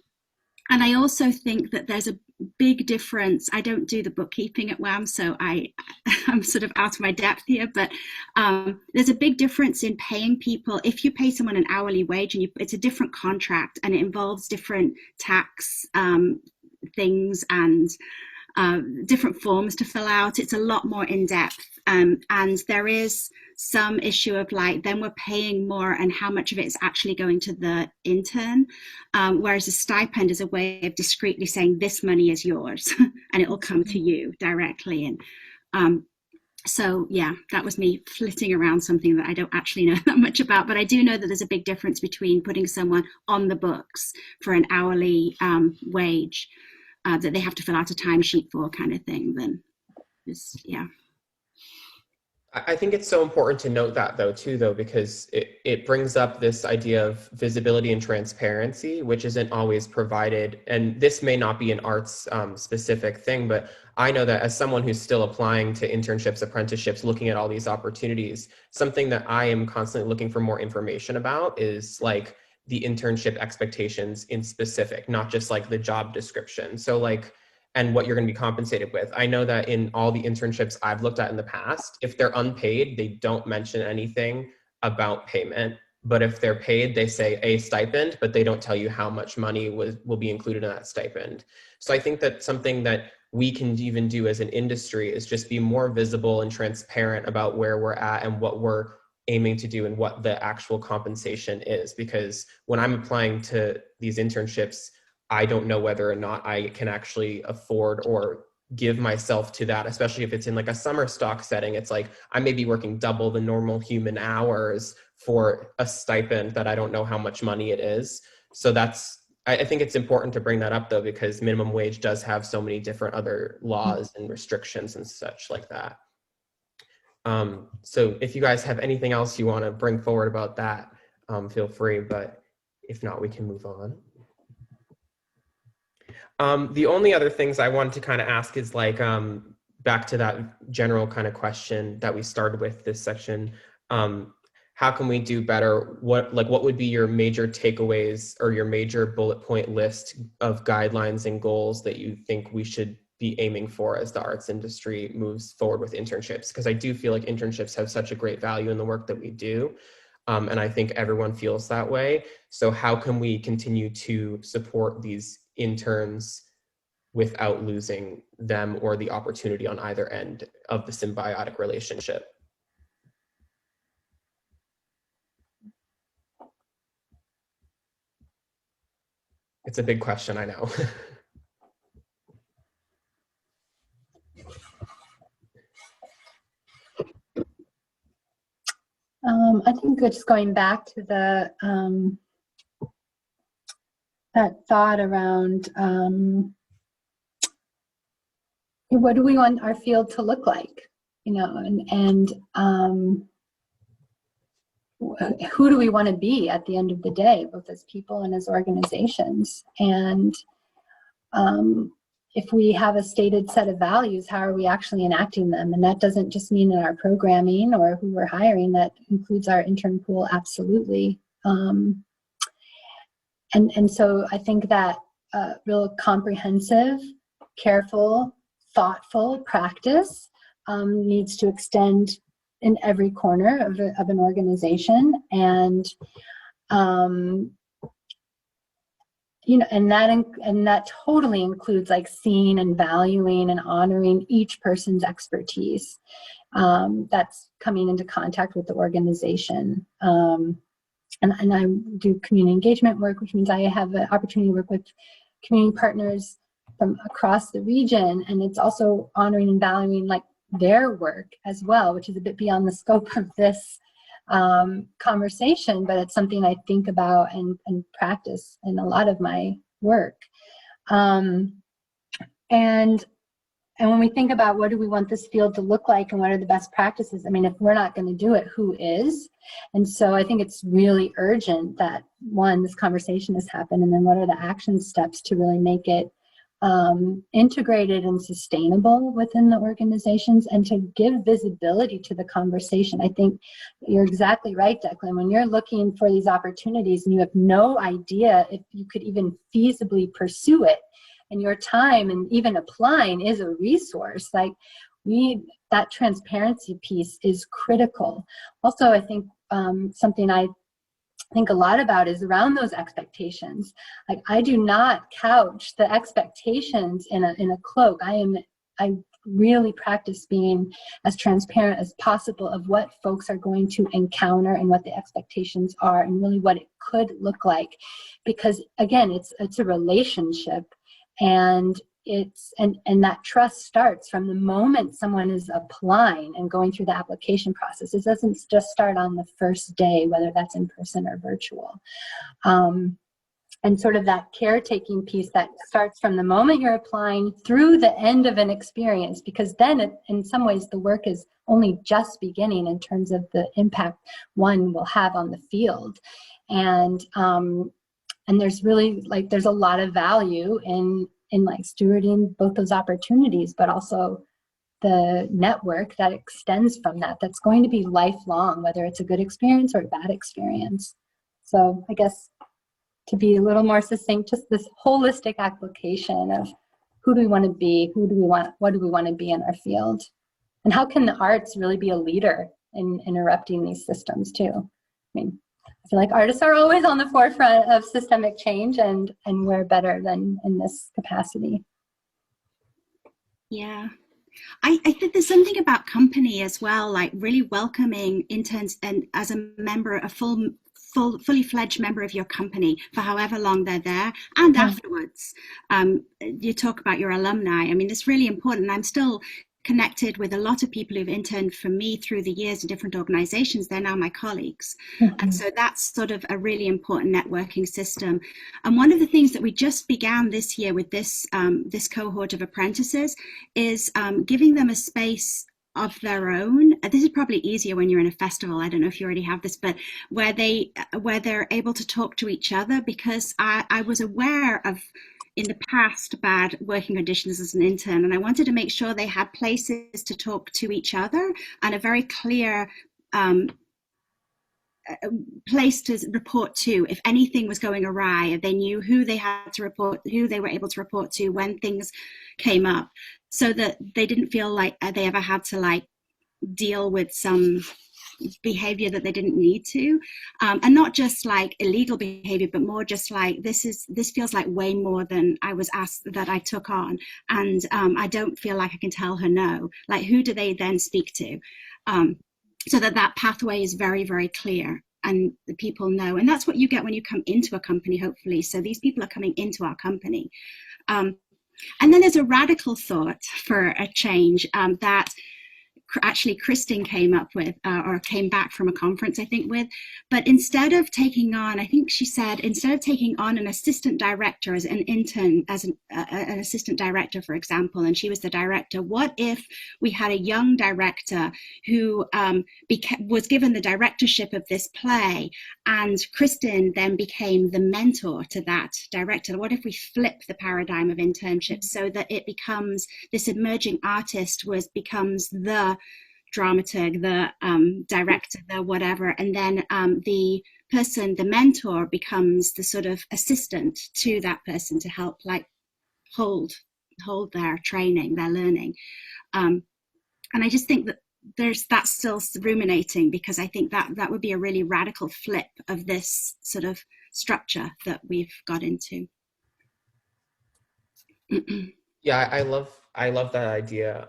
I also think that there's a big difference. I don't do the bookkeeping at WAM, so I'm sort of out of my depth here, but there's a big difference in paying people. If you pay someone an hourly wage, and it's a different contract, and it involves different tax things and different forms to fill out. It's a lot more in depth, and there is some issue of like, then we're paying more, and how much of it is actually going to the intern, whereas a stipend is a way of discreetly saying this money is yours and it will come to you directly. And so yeah, that was me flitting around something that I don't actually know that much about, but I do know that there's a big difference between putting someone on the books for an hourly wage that they have to fill out a timesheet for, kind of thing, then yeah. I think it's so important to note that though, because it brings up this idea of visibility and transparency, which isn't always provided. And this may not be an arts specific thing, but I know that as someone who's still applying to internships, apprenticeships, looking at all these opportunities, something that I am constantly looking for more information about is like the internship expectations in specific, not just like the job description. So like, and what you're going to be compensated with. I know that in all the internships I've looked at in the past, if they're unpaid, they don't mention anything about payment. But if they're paid, they say a stipend, but they don't tell you how much money will be included in that stipend. So I think that something that we can even do as an industry is just be more visible and transparent about where we're at and what we're aiming to do and what the actual compensation is. Because when I'm applying to these internships, I don't know whether or not I can actually afford or give myself to that, especially if it's in like a summer stock setting. It's like I may be working double the normal human hours for a stipend that I don't know how much money it is. So I think it's important to bring that up though, because minimum wage does have so many different other laws and restrictions and such like that. So if you guys have anything else you want to bring forward about that, feel free, but if not, we can move on. The only other things I wanted to kind of ask is like, back to that general kind of question that we started with this section, how can we do better? What would be your major takeaways or your major bullet point list of guidelines and goals that you think we should be aiming for as the arts industry moves forward with internships? Because I do feel like internships have such a great value in the work that we do. And I think everyone feels that way. So how can we continue to support these interns without losing them or the opportunity on either end of the symbiotic relationship? It's a big question, I know. I think just going back to the that thought around what do we want our field to look like, and who do we want to be at the end of the day, both as people and as organizations? And if we have a stated set of values, how are we actually enacting them? And that doesn't just mean in our programming or who we're hiring, that includes our intern pool, absolutely. And so I think that real comprehensive, careful, thoughtful practice needs to extend in every corner of an organization. And and that totally includes like seeing and valuing and honoring each person's expertise that's coming into contact with the organization. And I do community engagement work, which means I have the opportunity to work with community partners from across the region, and it's also honoring and valuing like their work as well, which is a bit beyond the scope of this conversation, but it's something I think about and practice in a lot of my work. And when we think about what do we want this field to look like and what are the best practices, I mean, if we're not going to do it, who is? And so I think it's really urgent that, one, this conversation has happened, and then what are the action steps to really make it integrated and sustainable within the organizations, and to give visibility to the conversation. I think you're exactly right, Declan. When you're looking for these opportunities and you have no idea if you could even feasibly pursue it, and your time and even applying is a resource, like that transparency piece is critical. Also, I think something I think a lot about is around those expectations. Like, I do not couch the expectations in a cloak. I really practice being as transparent as possible of what folks are going to encounter and what the expectations are and really what it could look like. Because again, it's a relationship, and that trust starts from the moment someone is applying and going through the application process. It doesn't just start on the first day, whether that's in person or virtual. And sort of that caretaking piece that starts from the moment you're applying through the end of an experience, because then in some ways the work is only just beginning in terms of the impact one will have on the field. And there's really there's a lot of value in stewarding both those opportunities, but also the network that extends from that, that's going to be lifelong, whether it's a good experience or a bad experience. So I guess to be a little more succinct, just this holistic application of who do we want to be, what do we want to be in our field, and how can the arts really be a leader in interrupting these systems too. I mean, I feel like artists are always on the forefront of systemic change, and we're better than in this capacity. Yeah. I think there's something about company as well, like really welcoming interns and as a member, a fully fledged member of your company for however long they're there, and afterwards. You talk about your alumni. I mean, it's really important. I'm still connected with a lot of people who've interned for me through the years in different organizations. They're now my colleagues. And so that's sort of a really important networking system. And one of the things that we just began this year with this cohort of apprentices is giving them a space of their own. This is probably easier when you're in a festival. I don't know if you already have this, but where they're able to talk to each other, because I was aware of in the past bad working conditions as an intern, and I wanted to make sure they had places to talk to each other and a very clear place to report to if anything was going awry. They knew who they had to report, who they were able to report to when things came up, so that they didn't feel like they ever had to like deal with some behavior that they didn't need to, and not just like illegal behavior, but more just like this feels like way more than I was asked that I took on, and I don't feel like I can tell her no. Like, who do they then speak to, so that pathway is very, very clear and the people know. And that's what you get when you come into a company, hopefully. So these people are coming into our company, and then there's a radical thought for a change that actually Kristen came up with, or came back from a conference, I think, with. But instead of taking on, I think she said, instead of taking on an assistant director as an intern, as an assistant director, for example, and she was the director, what if we had a young director who was given the directorship of this play, and Kristen then became the mentor to that director? What if we flip the paradigm of internships so that it becomes this emerging artist becomes the dramaturg, the director, the whatever, and then the person, the mentor, becomes the sort of assistant to that person to help like hold their training, their learning. And I just think that that's still ruminating, because I think that would be a really radical flip of this sort of structure that we've got into. Yeah, I love that idea,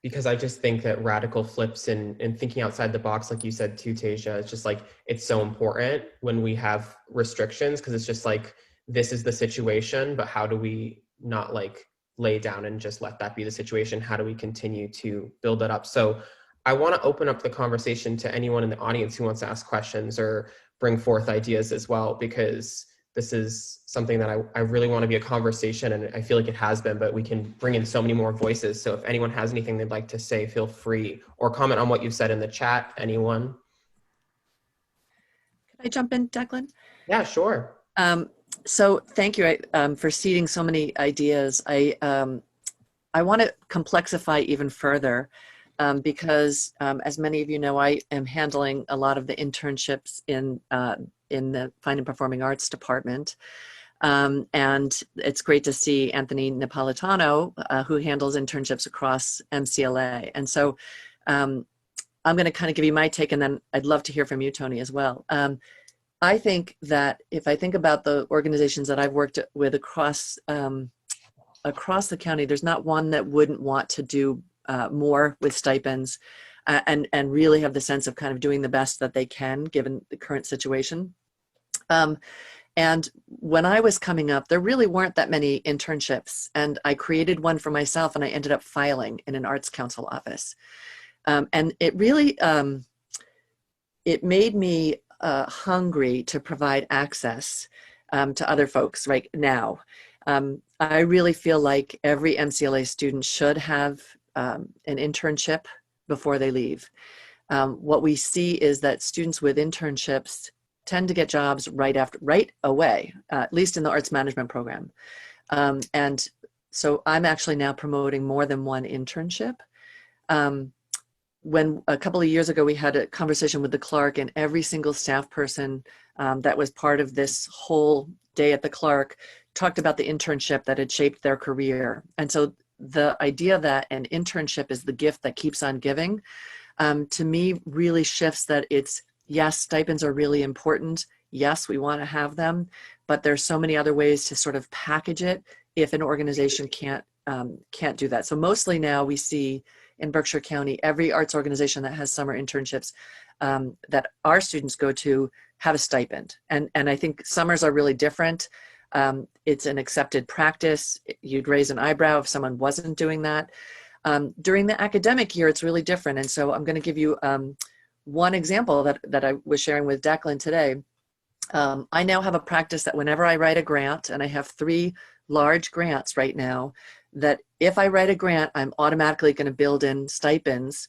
because I just think that radical flips and thinking outside the box, like you said too, Tasia, it's just like, it's so important when we have restrictions, because it's just like, this is the situation, but how do we not like lay down and just let that be the situation? How do we continue to build it up? So I want to open up the conversation to anyone in the audience who wants to ask questions or bring forth ideas as well, because this is something that I really want to be a conversation, and I feel like it has been, but we can bring in so many more voices. So if anyone has anything they'd like to say, feel free, or comment on what you've said in the chat. Anyone? Can I jump in, Declan? Yeah, sure. So thank you for seeding so many ideas. I want to complexify even further, because as many of you know, I am handling a lot of the internships in the Fine and Performing Arts department. And it's great to see Anthony Napolitano, who handles internships across MCLA. And so I'm going to kind of give you my take, and then I'd love to hear from you, Tony, as well. I think that if I think about the organizations that I've worked with across the county, there's not one that wouldn't want to do more with stipends, and really have the sense of kind of doing the best that they can given the current situation. And when I was coming up, there really weren't that many internships, and I created one for myself, and I ended up filing in an Arts Council office. And it really, it made me hungry to provide access to other folks right now. I really feel like every MCLA student should have an internship before they leave. What we see is that students with internships tend to get jobs right away, at least in the arts management program. And so I'm actually now promoting more than one internship. When a couple of years ago, we had a conversation with the Clark, and every single staff person that was part of this whole day at the Clark talked about the internship that had shaped their career. And so the idea that an internship is the gift that keeps on giving, to me really shifts that it's, yes, stipends are really important. Yes, we want to have them, but there's so many other ways to sort of package it if an organization can't do that. So mostly now we see in Berkshire County, every arts organization that has summer internships that our students go to have a stipend. And I think summers are really different. It's an accepted practice. You'd raise an eyebrow if someone wasn't doing that. During the academic year, it's really different. And so I'm going to give you one example that I was sharing with Declan today. I now have a practice that whenever I write a grant, and I have 3 large grants right now, that if I write a grant, I'm automatically going to build in stipends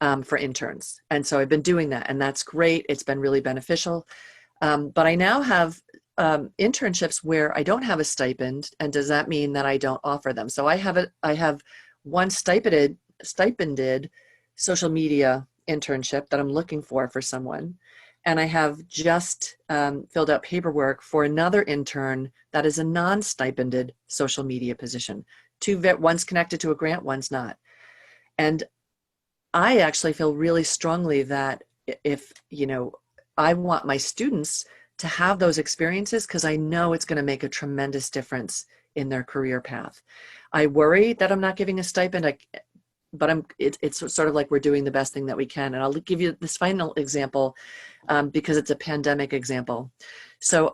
for interns. And so I've been doing that, and that's great. It's been really beneficial. But I now have internships where I don't have a stipend, and does that mean that I don't offer them? So I have one stipended social media internship that I'm looking for someone. And I have just filled out paperwork for another intern that is a non-stipended social media position. One's connected to a grant, one's not. And I actually feel really strongly that if, I want my students to have those experiences because I know it's going to make a tremendous difference in their career path. I worry that I'm not giving a stipend, but it's sort of like we're doing the best thing that we can. And I'll give you this final example because it's a pandemic example. So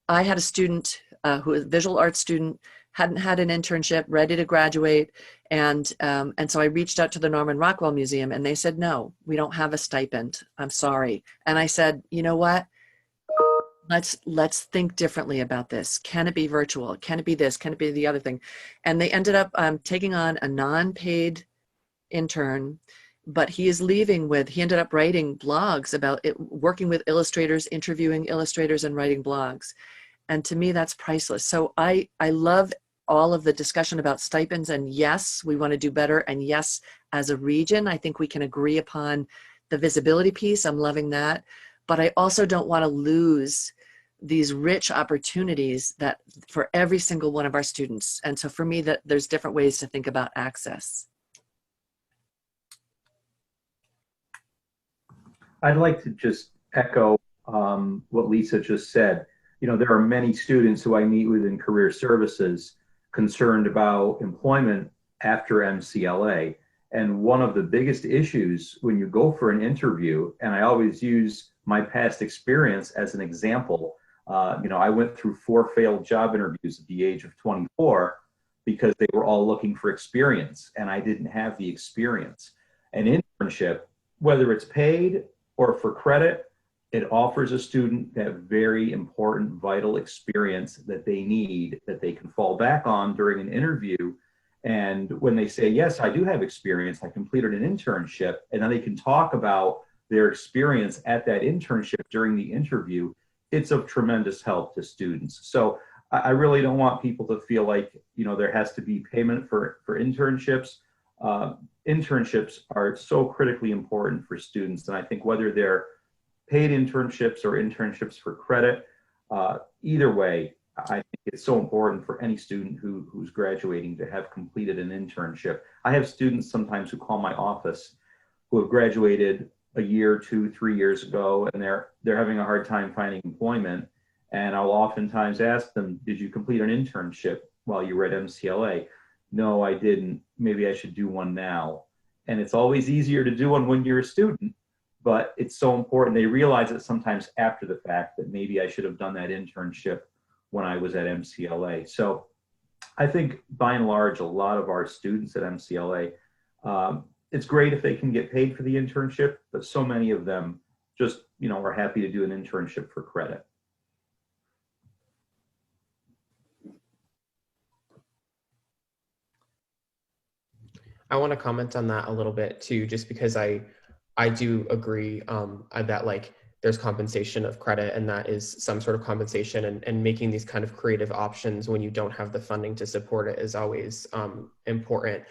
I had a student who was a visual arts student, hadn't had an internship, ready to graduate. And so I reached out to the Norman Rockwell Museum and they said, no, we don't have a stipend. I'm sorry. And I said, you know what? Let's think differently about this. Can it be virtual? Can it be this? Can it be the other thing? And they ended up taking on a non-paid intern, but he ended up writing blogs about it, working with illustrators, interviewing illustrators and writing blogs. And to me, that's priceless. So I love all of the discussion about stipends, and yes, we want to do better. And yes, as a region, I think we can agree upon the visibility piece. I'm loving that. But I also don't want to lose these rich opportunities that for every single one of our students. And so for me, that there's different ways to think about access. I'd like to just echo what Lisa just said. There are many students who I meet with in career services concerned about employment after MCLA. And one of the biggest issues when you go for an interview, and I always use my past experience as an example, I went through 4 failed job interviews at the age of 24 because they were all looking for experience and I didn't have the experience. An internship, whether it's paid or for credit, it offers a student that very important, vital experience that they need, that they can fall back on during an interview. And when they say, yes, I do have experience, I completed an internship, and then they can talk about their experience at that internship during the interview, it's of tremendous help to students. So I really don't want people to feel like, there has to be payment for internships. Internships are so critically important for students. And I think whether they're paid internships or internships for credit, either way, I think it's so important for any student who's graduating to have completed an internship. I have students sometimes who call my office who have graduated a year, 2, 3 years ago, and they're having a hard time finding employment. And I'll oftentimes ask them, did you complete an internship while you were at MCLA? No, I didn't. Maybe I should do one now. And it's always easier to do one when you're a student, but it's so important. They realize it sometimes after the fact that maybe I should have done that internship when I was at MCLA. So I think by and large, a lot of our students at MCLA, it's great if they can get paid for the internship, but so many of them just, are happy to do an internship for credit. I want to comment on that a little bit too, just because I do agree that there's compensation of credit, and that is some sort of compensation, and making these kind of creative options when you don't have the funding to support it is always important.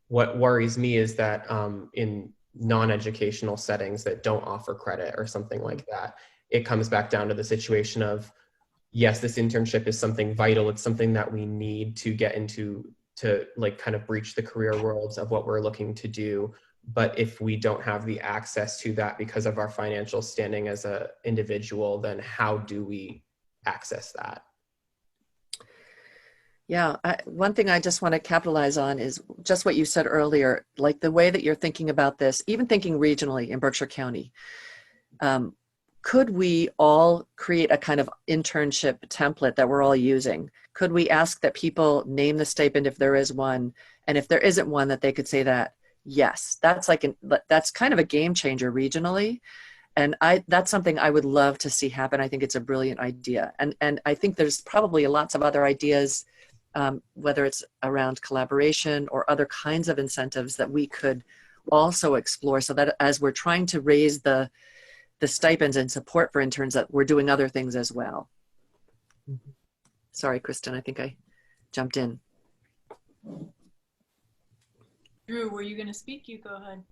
What worries me is that in non-educational settings that don't offer credit or something like that, it comes back down to the situation of, yes, this internship is something vital. It's something that we need to get into to kind of breach the career worlds of what we're looking to do. But if we don't have the access to that because of our financial standing as an individual, then how do we access that? Yeah, one thing I just want to capitalize on is just what you said earlier, like the way that you're thinking about this, even thinking regionally in Berkshire County. Could we all create a kind of internship template that we're all using? Could we ask that people name the stipend if there is one? And if there isn't one, that they could say that, yes, that's that's kind of a game changer regionally. And that's something I would love to see happen. I think it's a brilliant idea. And I think there's probably lots of other ideas, whether it's around collaboration or other kinds of incentives that we could also explore, so that as we're trying to raise the stipends and support for interns, that we're doing other things as well. Sorry, Kristen, I think I jumped in. Drew, were you going to speak? You go ahead.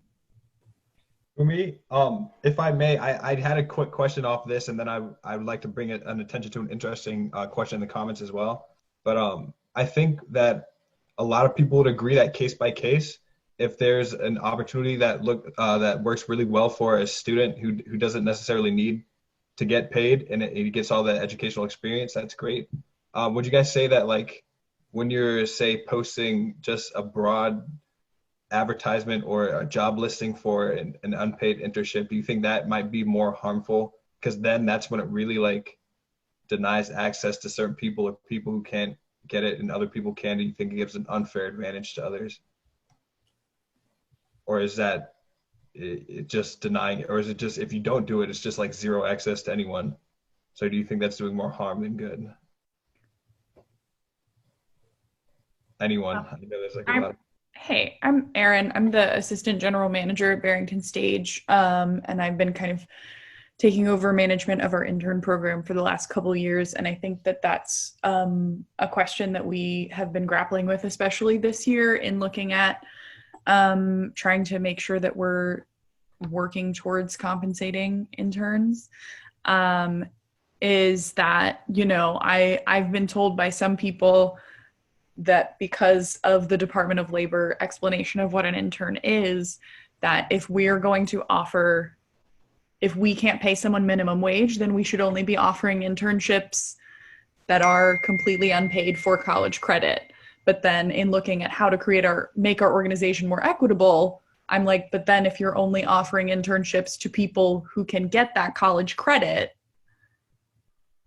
For me, if I may, I had a quick question off this, and then I would like to bring an attention to an interesting question in the comments as well. But I think that a lot of people would agree that case by case, if there's an opportunity that works really well for a student who doesn't necessarily need to get paid and it gets all the educational experience, that's great. Would you guys say that, like, when you're, say, posting just a broad advertisement or a job listing for an unpaid internship, do you think that might be more harmful? Because then that's when it really, like, denies access to certain people or people who can't get it and other people can. Do you think it gives an unfair advantage to others? Or is that it just denying it? Or is it just, if you don't do it, it's just like zero access to anyone? So do you think that's doing more harm than good? Anyone? I know there's like a lot of... Hey, I'm Erin. I'm the assistant general manager at Barrington Stage, and I've been kind of taking over management of our intern program for the last couple of years. And I think that that's a question that we have been grappling with, especially this year, in looking at trying to make sure that we're working towards compensating interns. Is that, you know, I've been told by some people that because of the Department of Labor explanation of what an intern is, that if we're going to offer, if we can't pay someone minimum wage, then we should only be offering internships that are completely unpaid for college credit. But then in looking at how to make our organization more equitable, I'm like, but then if you're only offering internships to people who can get that college credit,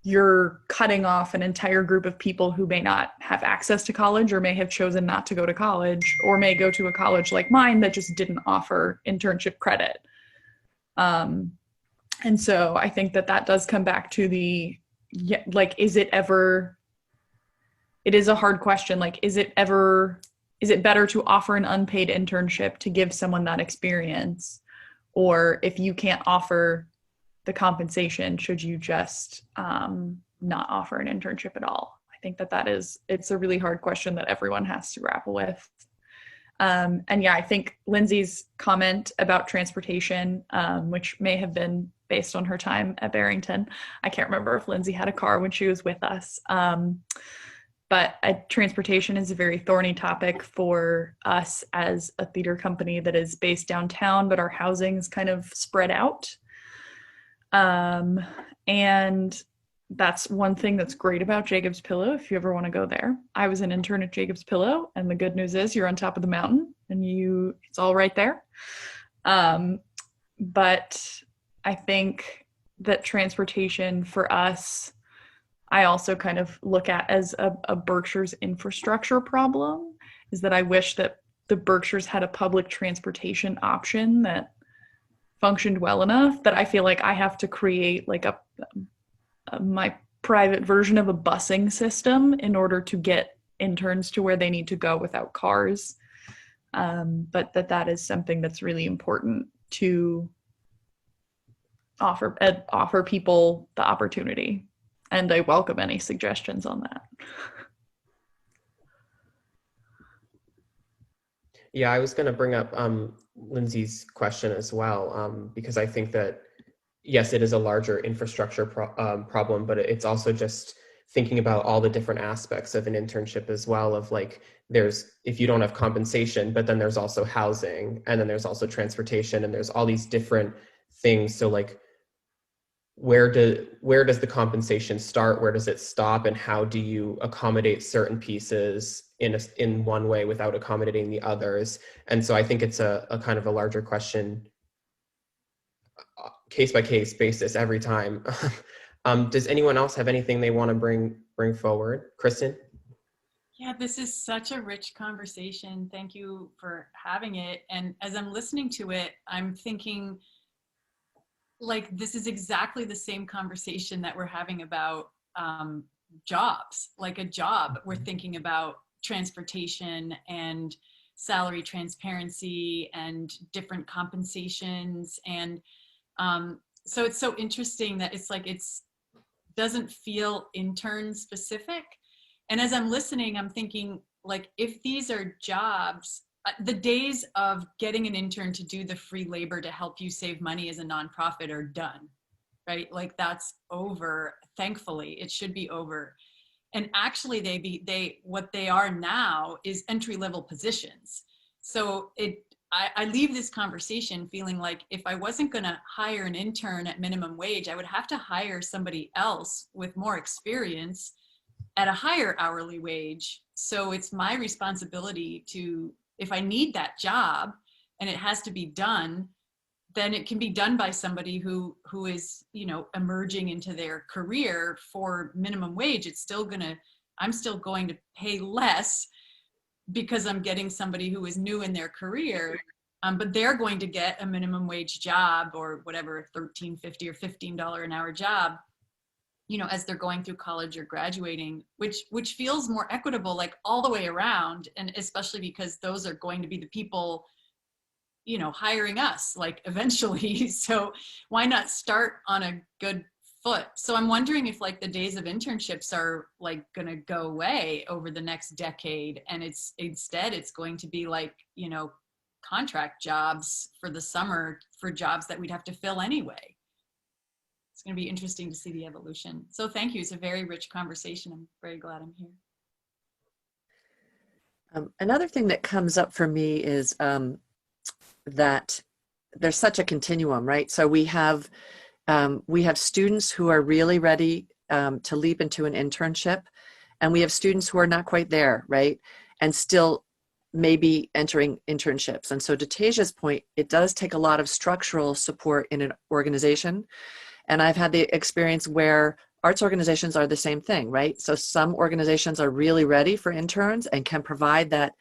you're cutting off an entire group of people who may not have access to college or may have chosen not to go to college or may go to a college like mine that just didn't offer internship credit. And so I think that that does come back to the, like, it is a hard question. Like, is it better to offer an unpaid internship to give someone that experience? Or if you can't offer the compensation, should you just not offer an internship at all? I think that it's a really hard question that everyone has to grapple with. And yeah, I think Lindsay's comment about transportation, which may have been based on her time at Barrington. I can't remember if Lindsay had a car when she was with us. But transportation is a very thorny topic for us as a theater company that is based downtown, but our housing is kind of spread out. And that's one thing that's great about Jacob's Pillow, if you ever want to go there. I was an intern at Jacob's Pillow, and the good news is you're on top of the mountain and it's all right there. But I think that transportation for us, I also kind of look at as a Berkshires infrastructure problem, is that I wish that the Berkshires had a public transportation option that functioned well enough that I feel like I have to create like my private version of a busing system in order to get interns to where they need to go without cars. But that is something that's really important to offer people the opportunity. And I welcome any suggestions on that. Yeah, I was going to bring up Lindsay's question as well, because I think that, yes, it is a larger infrastructure problem, but it's also just thinking about all the different aspects of an internship as well, of like, if you don't have compensation, but then there's also housing, and then there's also transportation, and there's all these different things. So like, where does the compensation start? Where does it stop? And how do you accommodate certain pieces in one way without accommodating the others? And so I think it's a kind of a larger question, case by case basis every time. Does anyone else have anything they want to bring forward? Kristen? Yeah, this is such a rich conversation. Thank you for having it. And as I'm listening to it, I'm thinking, like, this is exactly the same conversation that we're having about jobs. Like a job, we're thinking about transportation and salary transparency and different compensations. And so it's so interesting that it's like, it's doesn't feel intern specific. And as I'm listening, I'm thinking, like, if these are jobs, the days of getting an intern to do the free labor to help you save money as a nonprofit are done, right? Like, that's over. Thankfully, it should be over. And actually, what they are now is entry-level positions. So I leave this conversation feeling like if I wasn't going to hire an intern at minimum wage, I would have to hire somebody else with more experience at a higher hourly wage. So it's my responsibility to, if I need that job and it has to be done, then it can be done by somebody who is, you know, emerging into their career for minimum wage. I'm still going to pay less because I'm getting somebody who is new in their career, but they're going to get a minimum wage job or whatever, $13.50 or $15 an hour job, you know, as they're going through college or graduating, which feels more equitable, like all the way around. And especially because those are going to be the people, you know, hiring us, like, eventually. So why not start on a good foot? So I'm wondering if, like, the days of internships are, like, going to go away over the next decade, and instead it's going to be like, you know, contract jobs for the summer for jobs that we'd have to fill anyway. It's going to be interesting to see the evolution. So thank you. It's a very rich conversation. I'm very glad I'm here. Another thing that comes up for me is that there's such a continuum, right? So we have students who are really ready to leap into an internship, and we have students who are not quite there, right? And still maybe entering internships. And so to Tasia's point, it does take a lot of structural support in an organization. And I've had the experience where arts organizations are the same thing, right? So some organizations are really ready for interns and can provide that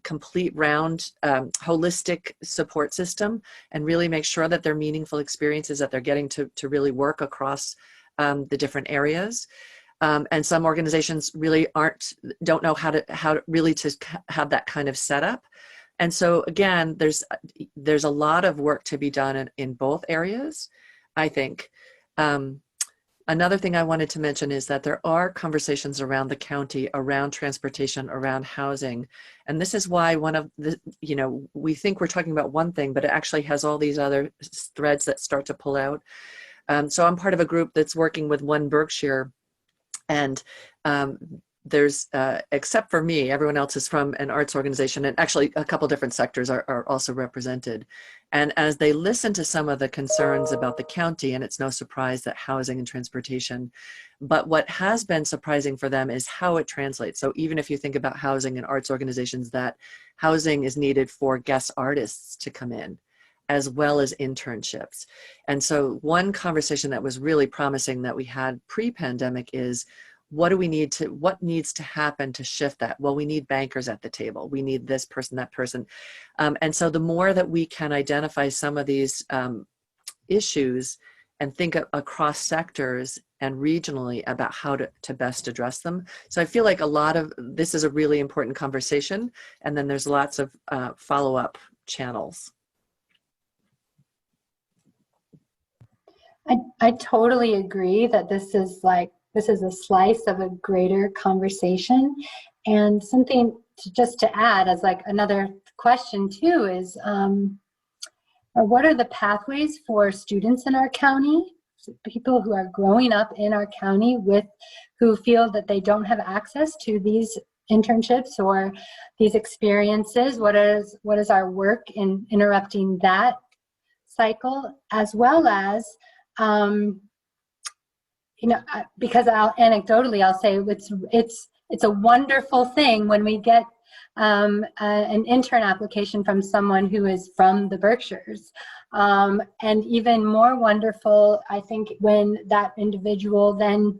complete round holistic support system and really make sure that they're meaningful experiences, that they're getting to really work across the different areas. And some organizations really don't know how to really to have that kind of setup. And so again, there's a lot of work to be done in both areas, I think. Another thing I wanted to mention is that there are conversations around the county, around transportation, around housing. And this is why we think we're talking about one thing, but it actually has all these other threads that start to pull out. So I'm part of a group that's working with One Berkshire, and there's, except for me, everyone else is from an arts organization, and actually a couple different sectors are also represented. And as they listen to some of the concerns about the county, and it's no surprise that housing and transportation, but what has been surprising for them is how it translates. So even if you think about housing and arts organizations, that housing is needed for guest artists to come in, as well as internships. And so one conversation that was really promising that we had pre-pandemic is, what needs to happen to shift that? Well, we need bankers at the table. We need this person, that person. And so the more that we can identify some of these issues and think across sectors and regionally about how to best address them. So I feel like a lot of this is a really important conversation. And then there's lots of follow-up channels. I totally agree that this is a slice of a greater conversation. And something just to add as like another question too is, what are the pathways for students in our county, people who are growing up in our county who feel that they don't have access to these internships or these experiences? What is our work in interrupting that cycle, as well as because anecdotally I'll say it's a wonderful thing when we get an intern application from someone who is from the Berkshires, and even more wonderful, I think, when that individual then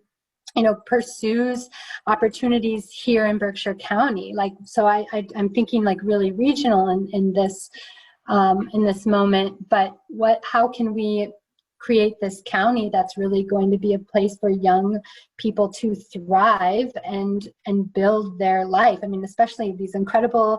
pursues opportunities here in Berkshire County. So I'm thinking like really regional in this moment, but how can we create this county that's really going to be a place for young people to thrive and build their life? I mean, especially these incredible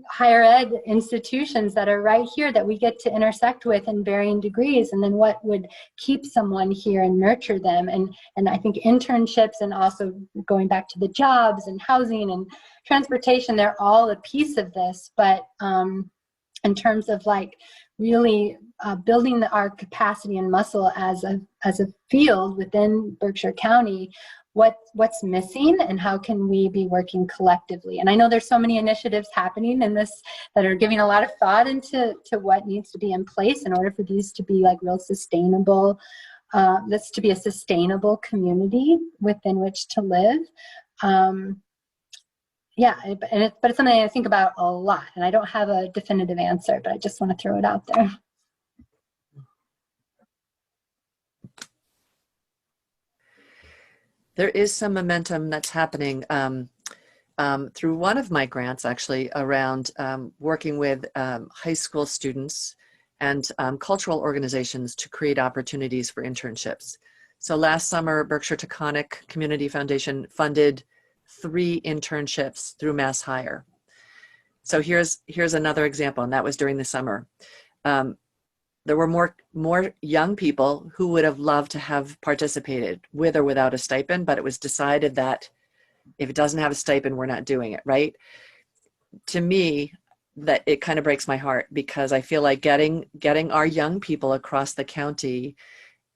higher ed institutions that are right here that we get to intersect with in varying degrees, and then what would keep someone here and nurture them. And I think internships, and also going back to the jobs and housing and transportation, they're all a piece of this. But in terms of like really building our capacity and muscle as a field within Berkshire County, what's missing and how can we be working collectively? And I know there's so many initiatives happening in this that are giving a lot of thought into what needs to be in place in order for these to be like real sustainable, this to be a sustainable community within which to live. Yeah, but it's something I think about a lot, and I don't have a definitive answer, but I just want to throw it out there. There is some momentum that's happening through one of my grants, actually, around working with high school students and cultural organizations to create opportunities for internships. So last summer, Berkshire Taconic Community Foundation funded 3 internships through Mass Hire. So here's another example, and that was during the summer. There were more young people who would have loved to have participated with or without a stipend, but it was decided that if it doesn't have a stipend, we're not doing it, right? To me, that it kind of breaks my heart, because I feel like getting our young people across the county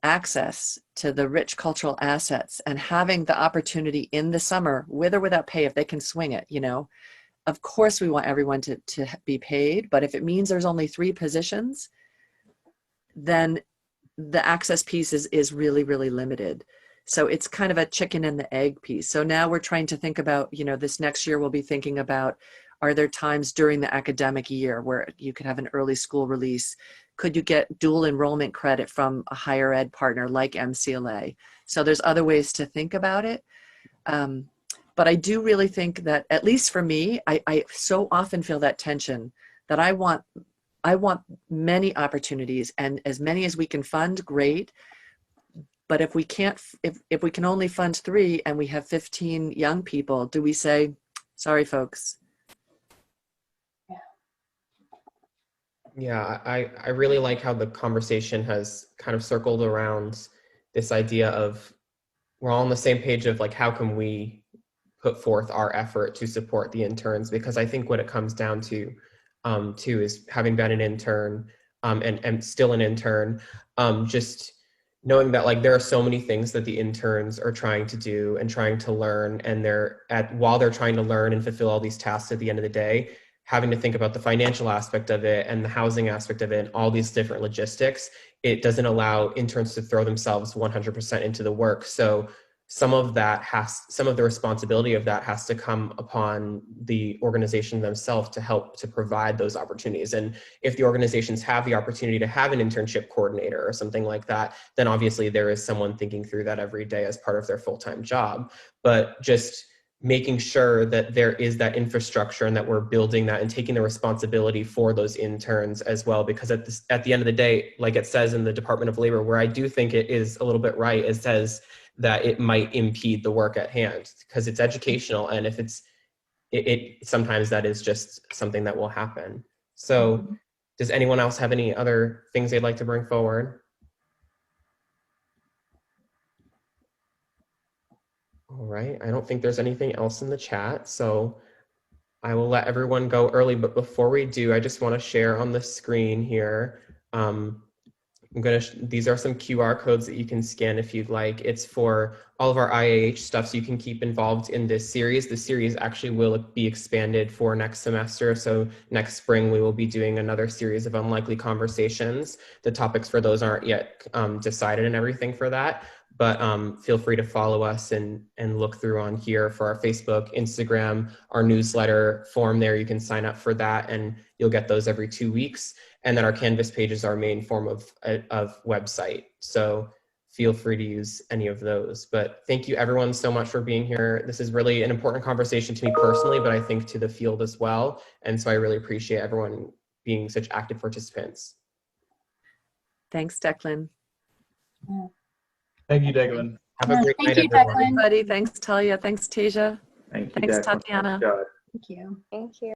access to the rich cultural assets and having the opportunity in the summer, with or without pay, if they can swing it, you know. Of course, we want everyone to be paid, but if it means there's only 3 positions, then the access piece is really, really limited. So it's kind of a chicken and the egg piece. So now we're trying to think about, you know, this next year we'll be thinking about, are there times during the academic year where you could have an early school release? Could you get dual enrollment credit from a higher ed partner like MCLA? So there's other ways to think about it. But I do really think that, at least for me, I so often feel that tension that I want many opportunities, and as many as we can fund, great. But if we can't, if we can only fund 3 and we have 15 young people, do we say, sorry, folks? Yeah, I really like how the conversation has kind of circled around this idea of we're all on the same page of like, how can we put forth our effort to support the interns? Because I think what it comes down to too is, having been an intern and still an intern, just knowing that like there are so many things that the interns are trying to do and trying to learn, and while they're trying to learn and fulfill all these tasks, at the end of the day, having to think about the financial aspect of it and the housing aspect of it and all these different logistics, it doesn't allow interns to throw themselves 100% into the work. So some of the responsibility of that has to come upon the organization themselves to help to provide those opportunities. And if the organizations have the opportunity to have an internship coordinator or something like that, then obviously there is someone thinking through that every day as part of their full-time job. But just making sure that there is that infrastructure and that we're building that and taking the responsibility for those interns as well. Because at the end of the day, like it says in the Department of Labor, where I do think it is a little bit right, it says that it might impede the work at hand because it's educational. And if it sometimes that is just something that will happen. So does anyone else have any other things they'd like to bring forward? All right, I don't think there's anything else in the chat, so I will let everyone go early. But before we do, I just want to share on the screen here. These are some QR codes that you can scan if you'd like. It's for all of our IAH stuff, so you can keep involved in this series. The series actually will be expanded for next semester. So next spring, we will be doing another series of unlikely conversations. The topics for those aren't yet decided and everything for that. But feel free to follow us and look through on here for our Facebook, Instagram, our newsletter form there. You can sign up for that and you'll get those every 2 weeks. And then our Canvas page is our main form of website. So feel free to use any of those. But thank you everyone so much for being here. This is really an important conversation to me personally, but I think to the field as well. And so I really appreciate everyone being such active participants. Thanks, Declan. Yeah. Thank you, Declan. Have a great night, you, everyone. Declan. Everybody, thanks, Talia. Thanks, Tasia. Thank you, Thanks, Declan. Tatiana. Thanks, guys. Thank you. Thank you.